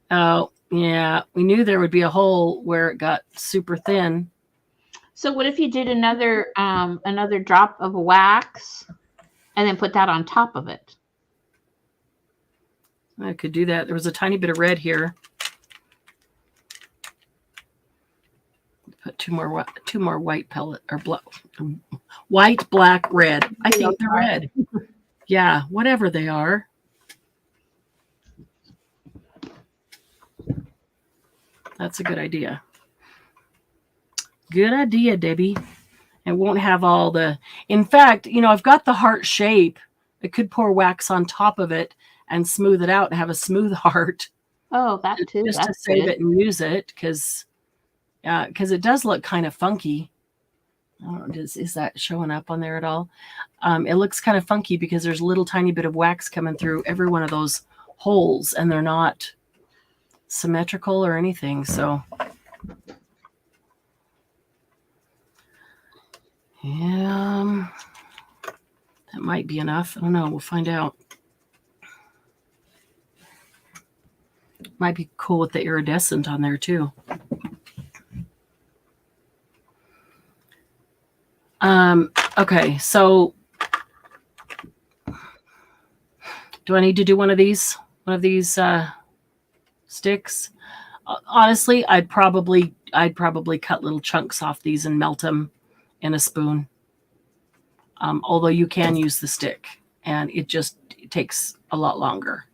Oh, yeah. We knew there would be a hole where it got super thin. So what if you did another drop of wax and then put that on top of it? I could do that. There was a tiny bit of red here. Put two more white pellet or white, black, red. I think they're red. Yeah, whatever they are. That's a good idea. Good idea, Debbie. It won't have all the. In fact, you know, I've got the heart shape. I could pour wax on top of it and smooth it out and have a smooth heart. Oh, that too. Just to save it and use it because it does look kind of funky. I don't know, is that showing up on there at all? It looks kind of funky because there's a little tiny bit of wax coming through every one of those holes, and they're not symmetrical or anything. So, yeah, that might be enough. I don't know. We'll find out. Might be cool with the iridescent on there too. Okay, so do I need to do one of these sticks? Honestly, I'd probably cut little chunks off these and melt them in a spoon. Although you can use the stick, and it takes a lot longer.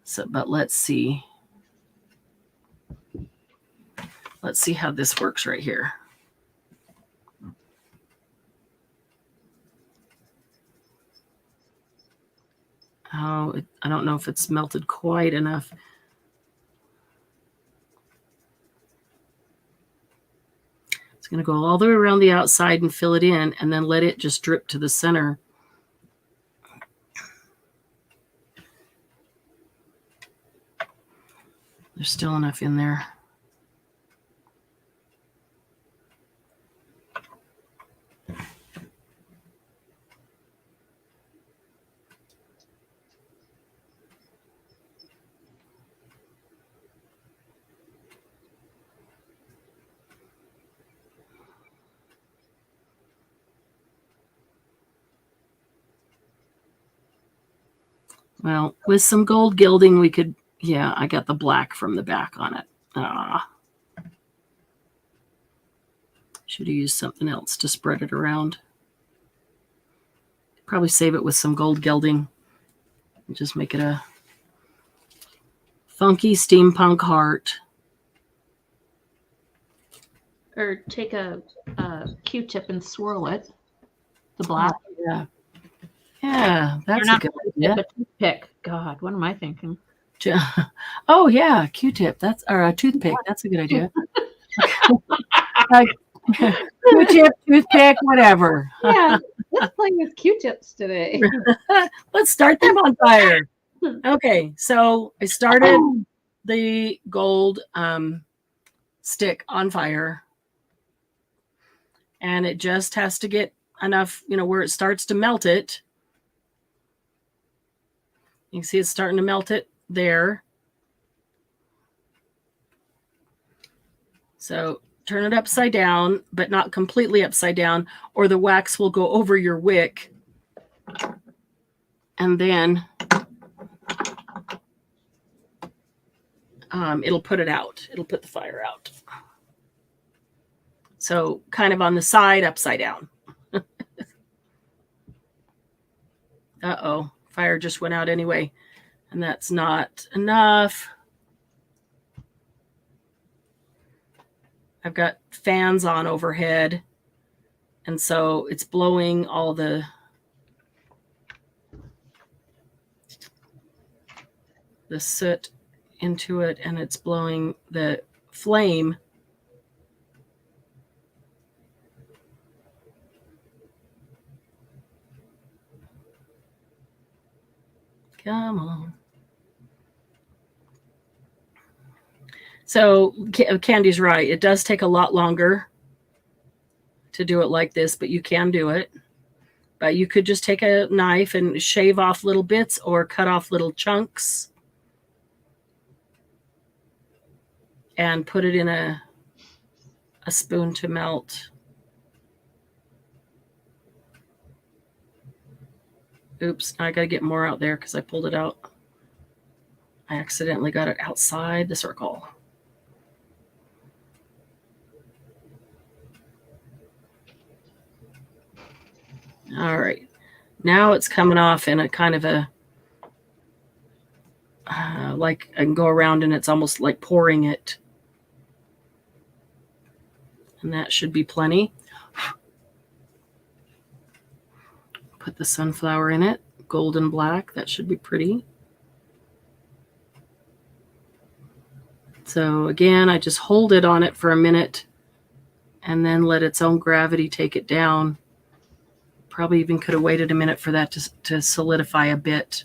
So, but let's see. Let's see how this works right here. Oh, I don't know if it's melted quite enough. It's going to go all the way around the outside and fill it in, and then let it just drip to the center. There's still enough in there. Well, with some gold gilding, we could, yeah, I got the black from the back on it. Should have used something else to spread it around. Probably save it with some gold gilding. And just make it a funky steampunk heart. Or take a Q-tip and swirl it. The black. Yeah. Yeah, that's Or a not good Q-tip, idea. a toothpick. God, what am I thinking? Oh yeah, Q-tip. That's or a toothpick. That's a good idea. Q-tip, toothpick, whatever. Yeah, let's play with Q-tips today. Let's start them on fire. Okay, so I started the gold stick on fire, and it just has to get enough, where it starts to melt it. You can see it's starting to melt it there. So turn it upside down, but not completely upside down, or the wax will go over your wick. And then it'll put it out. It'll put the fire out. So kind of on the side, upside down. Uh-oh, fire just went out anyway. And that's not enough. I've got fans on overhead. And so it's blowing all the soot into it, and it's blowing the flame. Come on. So Candy's right. It does take a lot longer to do it like this, but you can do it. But you could just take a knife and shave off little bits or cut off little chunks and put it in a spoon to melt. Oops, I got to get more out there because I pulled it out. I accidentally got it outside the circle. All right. Now it's coming off in a kind of a, like I can go around and it's almost like pouring it. And that should be plenty. Put the sunflower in it, gold and black. That should be pretty. So again, I just hold it on it for a minute and then let its own gravity take it down. Probably even could have waited a minute for that to solidify a bit.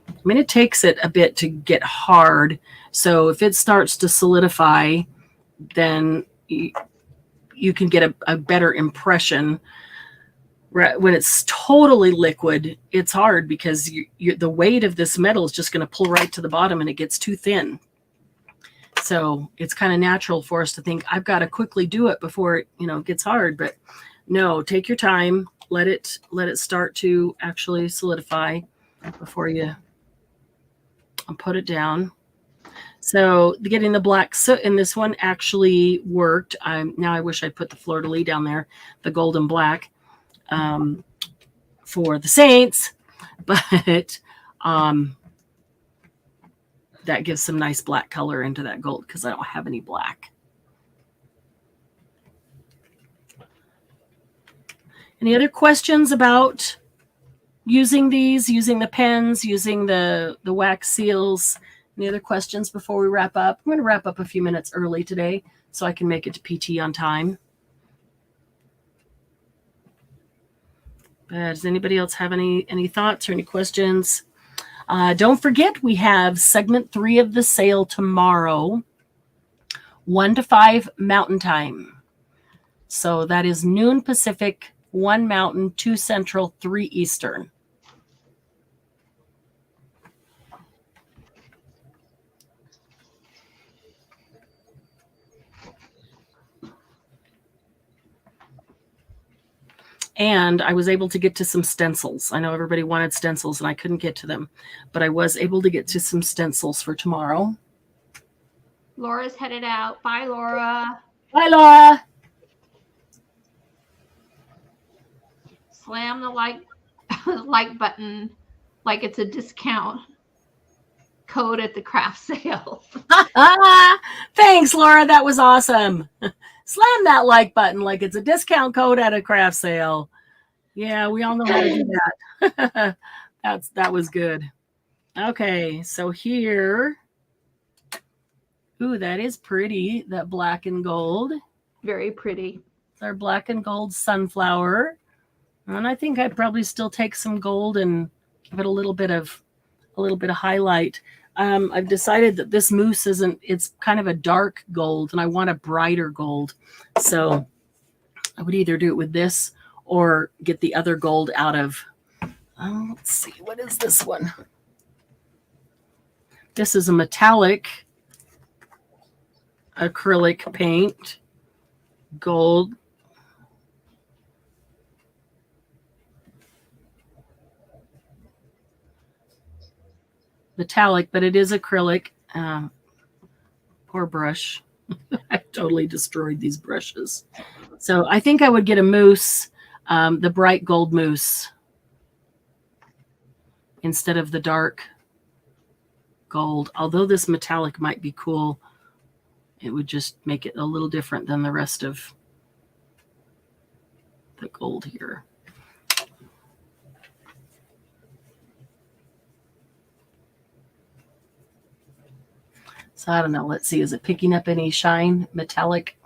I mean, it takes it a bit to get hard. So if it starts to solidify, then you can get a better impression. When it's totally liquid, it's hard because the weight of this metal is just going to pull right to the bottom and it gets too thin. So it's kind of natural for us to think, I've got to quickly do it before it gets hard. But no, take your time. Let it start to actually solidify before you put it down. So getting the black soot in this one actually worked. Now I wish I put the fleur-de-lis down there, the gold and black, for the saints, but that gives some nice black color into that gold because I don't have any black. Any other questions about using these, using the pens, using the wax seals? Any other questions before we wrap up? I'm going to wrap up a few minutes early today so I can make it to PT on time. Does anybody else have any thoughts or any questions? Don't forget, we have segment 3 of the sale tomorrow, 1 to 5 Mountain Time. So that is noon Pacific, 1 Mountain, 2 Central, 3 Eastern. And I was able to get to some stencils. I know everybody wanted stencils and I couldn't get to them, but I was able to get to some stencils for tomorrow. Laura's headed out. Bye, Laura. Bye, Laura. Slam the like button like it's a discount code at the craft sale. Thanks, Laura. That was awesome. Slam that like button like it's a discount code at a craft sale. Yeah, we all know how to do that. That was good. Okay, so here. Ooh, that is pretty. That black and gold. Very pretty. It's our black and gold sunflower. And I think I'd probably still take some gold and give it a little bit of highlight. I've decided that this mousse it's kind of a dark gold and I want a brighter gold. So I would either do it with this or get the other gold out of, let's see, what is this one? This is a metallic acrylic paint, gold. Metallic, but it is acrylic. Poor brush. I totally destroyed these brushes. So I think I would get a mousse, the bright gold mousse, instead of the dark gold. Although this metallic might be cool, it would just make it a little different than the rest of the gold here. So I don't know. Let's see. Is it picking up any shine? Metallic?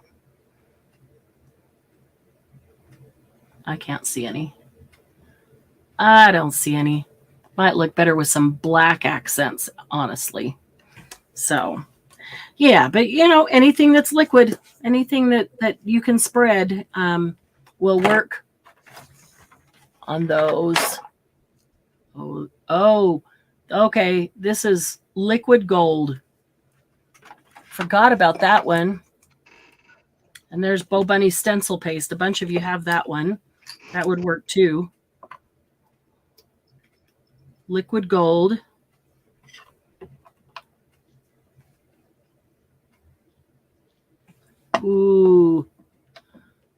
I can't see any. I don't see any. Might look better with some black accents, honestly. So, yeah. But, anything that's liquid, anything that you can spread will work on those. Oh, okay. This is liquid gold. Forgot about that one. And there's Bo Bunny stencil paste. A bunch of you have that one. That would work too. Liquid gold. Ooh.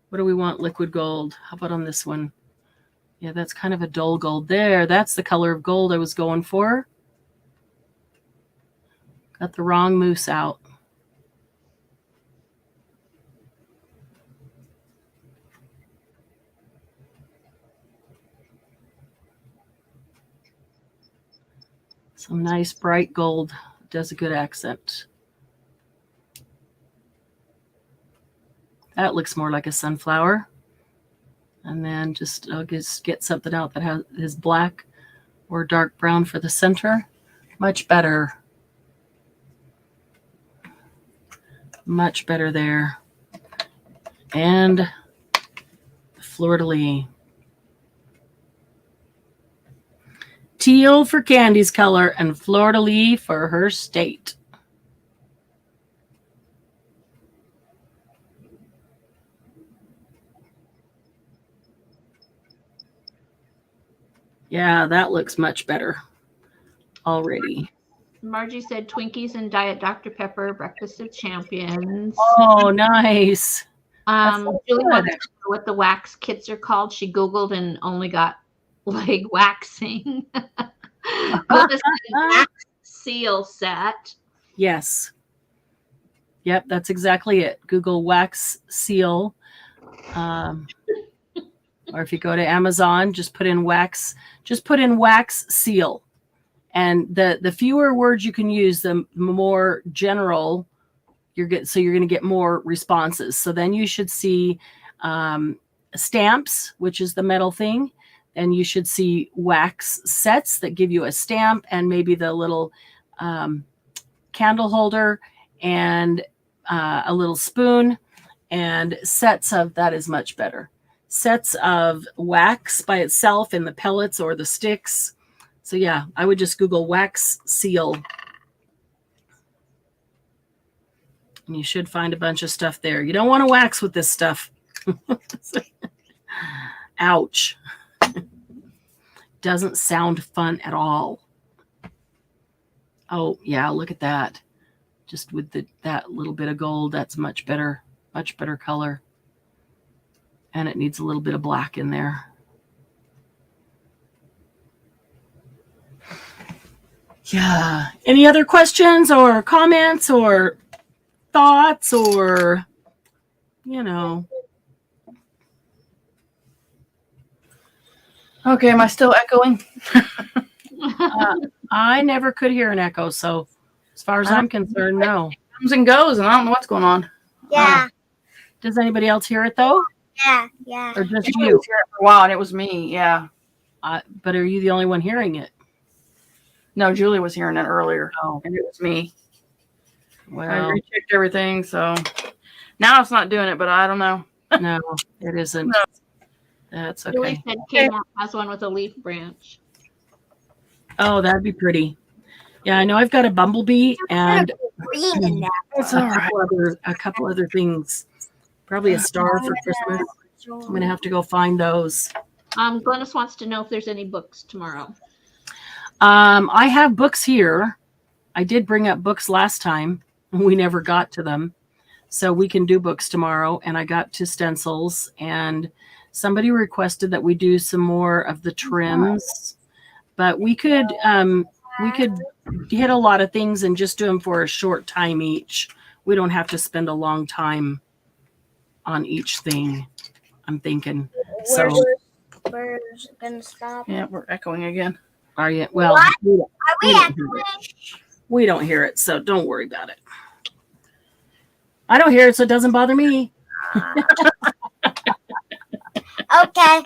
What do we want? Liquid gold. How about on this one? Yeah, that's kind of a dull gold there. That's the color of gold I was going for. Got the wrong mousse out. Some nice bright gold does a good accent. That looks more like a sunflower. And then I'll just get something out that is black or dark brown for the center. Much better. Much better there. And the fleur-de-lis. Teal for Candy's color and fleur-de-lis for her state. Yeah, that looks much better already. Margie said Twinkies and Diet Dr. Pepper, Breakfast of Champions. Oh, nice. Julie wants to know what the wax kits are called. She Googled and only got leg waxing. Well, this is a wax seal set. Yes. Yep, that's exactly it. Google wax seal. Or if you go to Amazon, just put in wax seal. And the fewer words you can use, the more general you're going to get more responses. So then you should see stamps, which is the metal thing. And you should see wax sets that give you a stamp and maybe the little candle holder and a little spoon. And sets of that is much better. Sets of wax by itself in the pellets or the sticks. So yeah, I would just Google wax seal. And you should find a bunch of stuff there. You don't want to wax with this stuff. Ouch. Doesn't sound fun at all. Oh yeah, look at that. Just with that little bit of gold, that's much better color. And it needs a little bit of black in there. Yeah. Any other questions or comments or thoughts or, Okay, am I still echoing? I never could hear an echo. So as far as I'm concerned, no. Comes and goes, and I don't know what's going on. Yeah. Does anybody else hear it though? Yeah. Or just Julie you? was here for a while, and it was me. Yeah. But are you the only one hearing it? No, Julie was hearing it earlier, Oh, and it was me. I well, rechecked everything, so now it's not doing it, but I don't know. no, it isn't. No. That's Julie okay. said Kmart has one with a leaf branch. Oh, that'd be pretty. Yeah, I know I've got a bumblebee and Green in that. It's all right. a couple other things. Probably a star for Christmas. I'm going to have to go find those. Glennis wants to know if there's any books tomorrow. I have books here. I did bring up books last time. We never got to them. So we can do books tomorrow. And I got to stencils. And somebody requested that we do some more of the trims. But we could hit a lot of things and just do them for a short time each. We don't have to spend a long time on each thing, I'm thinking. So We're gonna stop. Yeah, we're echoing again. are you? Well, What? we don't- Are we we don't echoing? hear it. We don't hear it, so don't worry about it. I don't hear it, so it doesn't bother me. Okay.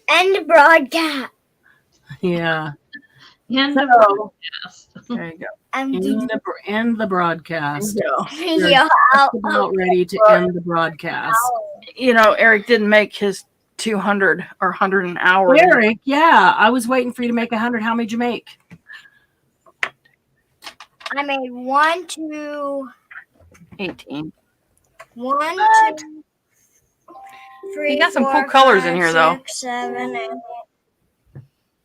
End broadcast. Yeah. And the So, broadcast. There you go. I'm end doing the broadcast. video out. About ready to end the broadcast. You know, Eric didn't make his 200 or 100 an hour. Eric, yeah, I was waiting for you to make 100. How many did you make? I made 1, 2, 18. 1, 2, 3. You got some 4, cool colors in 5, here, though. 6, 7, 8,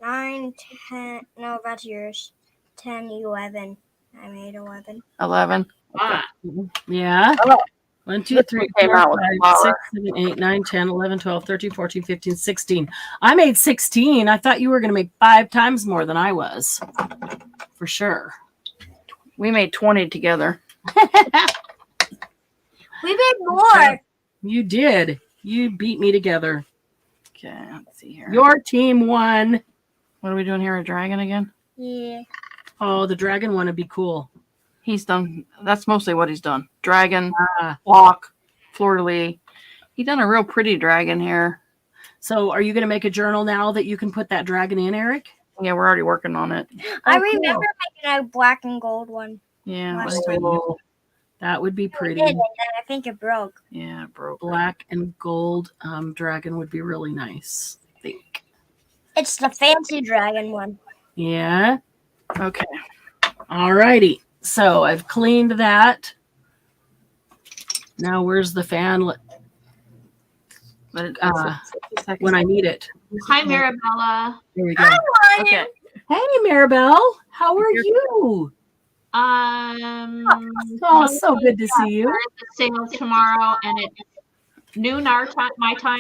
9, 10. No, that's yours. 10, 11. I made 11. 11. Ah, Yeah. Oh. 1, 2, This 3, one came 4, out with 5, flour. 6, 7, 8, 9, 10, 11, 12, 13, 14, 15, 16. I made 16. I thought you were going to make 5 times more than I was. For sure. We made 20 together. We made more. You did. You beat me together. Okay, let's see here. Your team won. What are we doing here? A dragon again? Yeah. Oh, the dragon one would be cool. He's done. That's mostly what he's done. Dragon, Ah. walk, fleur-de-lis. He done a real pretty dragon here. So are you going to make a journal now that you can put that dragon in, Eric? Yeah, we're already working on it. I Oh, cool. remember making a black and gold one. Yeah, Last let's time. go. That would be I pretty. did, and then I think it broke. Yeah, it broke. Black and gold dragon would be really nice, I think. It's the fancy dragon one. Yeah. Okay. All righty. So I've cleaned that. Now where's the fan But it, when I need it? hi, Marabella. There we go. okay. Hey, Maribel. How are you? Oh, so good to see you. We're at the sale tomorrow, and it's noon our time, my time.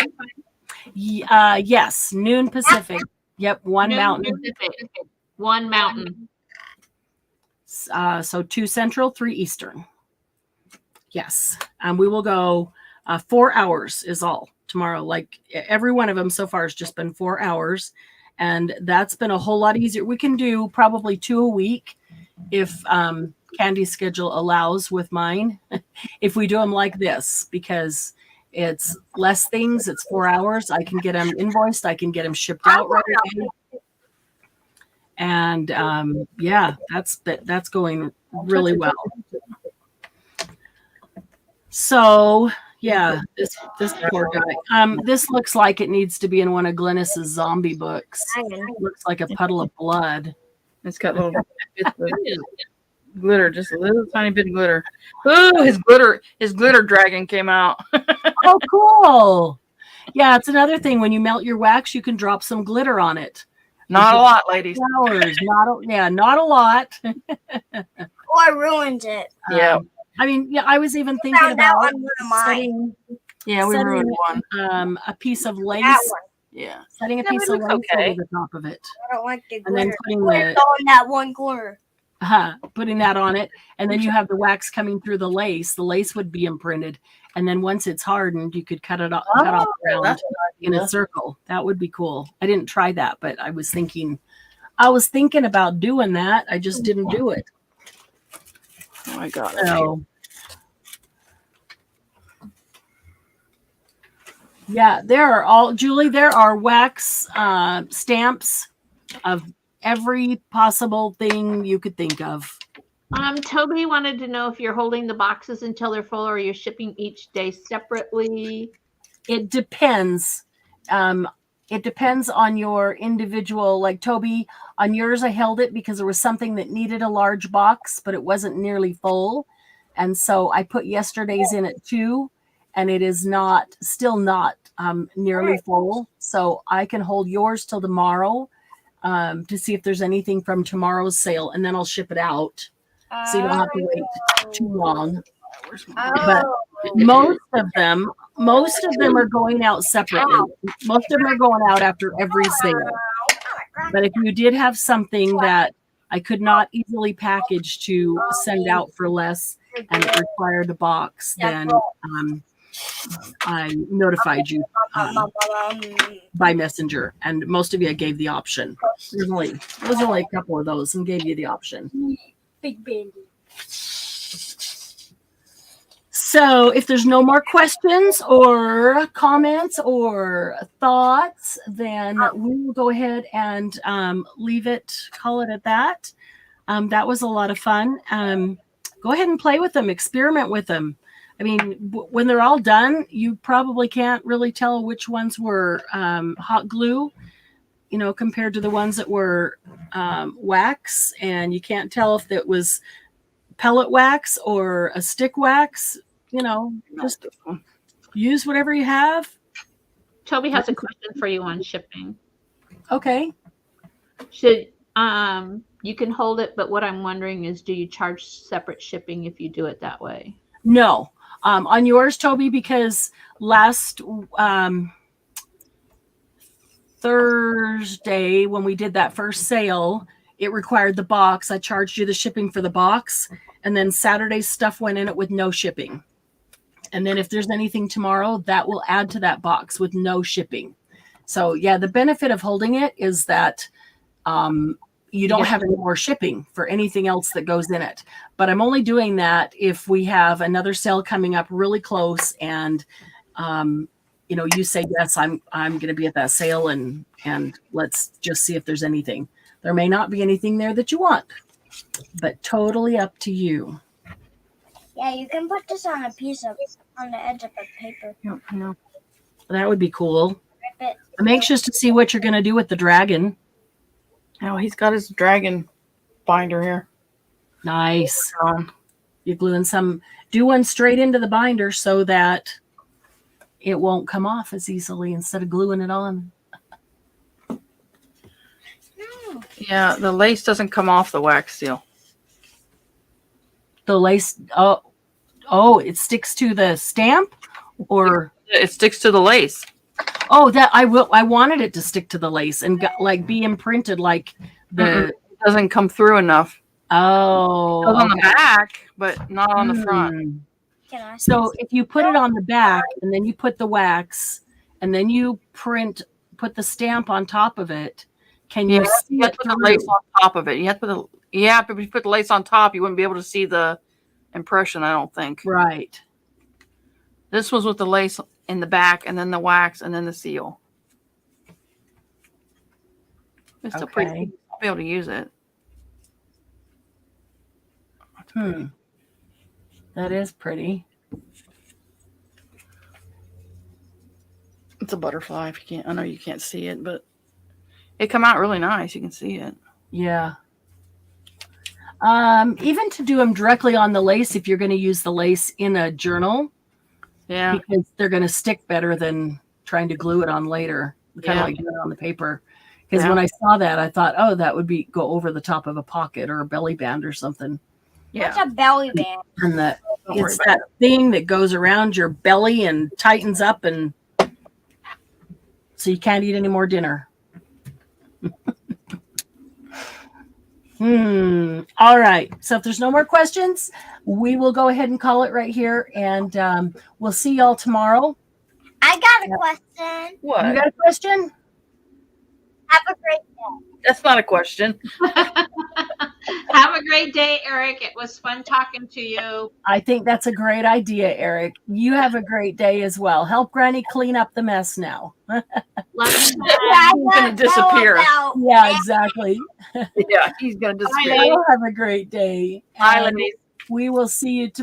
Yes, noon Pacific. Yep, 1 Noon Mountain. Pacific, 1 Mountain. So 2 Central, 3 Eastern. Yes. We will go 4 hours is all tomorrow. Like every one of them so far has just been 4 hours. And that's been a whole lot easier. We can do probably 2 a week if Candy's schedule allows with mine. If we do them like this, because it's less things, it's 4 hours. I can get them invoiced. I can get them shipped out right away. And yeah, that's going really well. So yeah, this poor guy. This looks like it needs to be in one of Glynis's zombie books. It looks like a puddle of blood. It's got little bits of glitter, just a little tiny bit of glitter. Ooh, his glitter dragon came out. Oh, cool. Yeah, it's another thing. When you melt your wax, you can drop some glitter on it. Not a lot, ladies. Flowers, not a lot. Or ruined it. Yeah. I mean, yeah, I was even thinking Found out about on one of mine. Yeah, we setting, ruined one. a piece of lace. That one. Yeah. Setting a Yeah, piece it of looks lace okay. over the top of it. I don't like the And then glitter. putting Glitter on that one glitter. putting that on it, and then you have the wax coming through the lace. The lace would be imprinted, and then once it's hardened, you could cut off around that's in a circle. That would be cool. I didn't try that, but I was thinking about doing that. I just didn't do it. Oh my God. So yeah, there are wax stamps of every possible thing you could think of. Toby wanted to know if you're holding the boxes until they're full, or you're shipping each day separately. It depends. It depends on your individual. Like Toby, on yours, I held it because there was something that needed a large box, but it wasn't nearly full. And so I put yesterday's in it too, and it is still not nearly full. So I can hold yours till tomorrow to see if there's anything from tomorrow's sale, and then I'll ship it out. So you don't have to wait too long. But most of them are going out separately. Most of them are going out after every sale. But if you did have something that I could not easily package to send out for less and it required a box, then I notified you by messenger, and most of you I gave the option. There's only a couple of those and gave you the option. Big baby. So if there's no more questions or comments or thoughts, then we will go ahead and leave it, call it at that. That was a lot of fun. Go ahead and play with them, experiment with them. I mean, when they're all done, you probably can't really tell which ones were hot glue, compared to the ones that were wax, and you can't tell if it was pellet wax or a stick wax. Just use whatever you have. Toby has a question for you on shipping. Okay. Should you can hold it, but what I'm wondering is, do you charge separate shipping if you do it that way? No. On yours, Toby, because last Thursday when we did that first sale, it required the box. I charged you the shipping for the box, and then Saturday's stuff went in it with no shipping. And then if there's anything tomorrow, that will add to that box with no shipping. So yeah, the benefit of holding it is that you don't have any more shipping for anything else that goes in it. But I'm only doing that if we have another sale coming up really close, and you say, yes, I'm going to be at that sale, and let's just see if there's anything. There may not be anything there that you want, but totally up to you. Yeah, you can put this on the edge of a paper. I know. That would be cool. Rip it. I'm anxious to see what you're going to do with the dragon. Oh, he's got his dragon binder here. Nice. You're gluing do one straight into the binder so that it won't come off as easily instead of gluing it on. Yeah, the lace doesn't come off the wax seal. The lace, oh, it sticks to the stamp, or It sticks to the lace. oh, that I wanted it to stick to the lace and be imprinted like the. It doesn't come through enough. Oh, It goes on the back, but not on the front. Can I? So if you put it on the back and then you put the wax and then you put the stamp on top of it, can you see You have it to put the lace through? on top of it. You have to put if you put the lace on top, you wouldn't be able to see the impression, I don't think. Right. This was with the lace in the back and then the wax and then the seal. It's still pretty Okay. cool. I'll be able to use it. That is pretty. It's a butterfly. If you can't, I know you can't see it, but it come out really nice. You can see it. Yeah. Even to do them directly on the lace, if you're going to use the lace in a journal, Yeah. because they're going to stick better than trying to glue it on later. Kind of like doing it on the paper. Because when I saw that, I thought, oh, that would go over the top of a pocket or a belly band or something. Yeah. What's a belly band? And Don't worry it's about that thing that goes around your belly and tightens up, and so you can't eat any more dinner. All right. So if there's no more questions, we will go ahead and call it right here, and we'll see y'all tomorrow. I got a question. What? You got a question? Have a great day. That's not a question. Have a great day, Eric. It was fun talking to you. I think that's a great idea, Eric. You have a great day as well. Help Granny clean up the mess now. Love you. I He's gonna don't disappear. know about Yeah, exactly. Yeah, he's gonna disappear. Y'all have a great day. Bye, And ladies. we will see you tomorrow.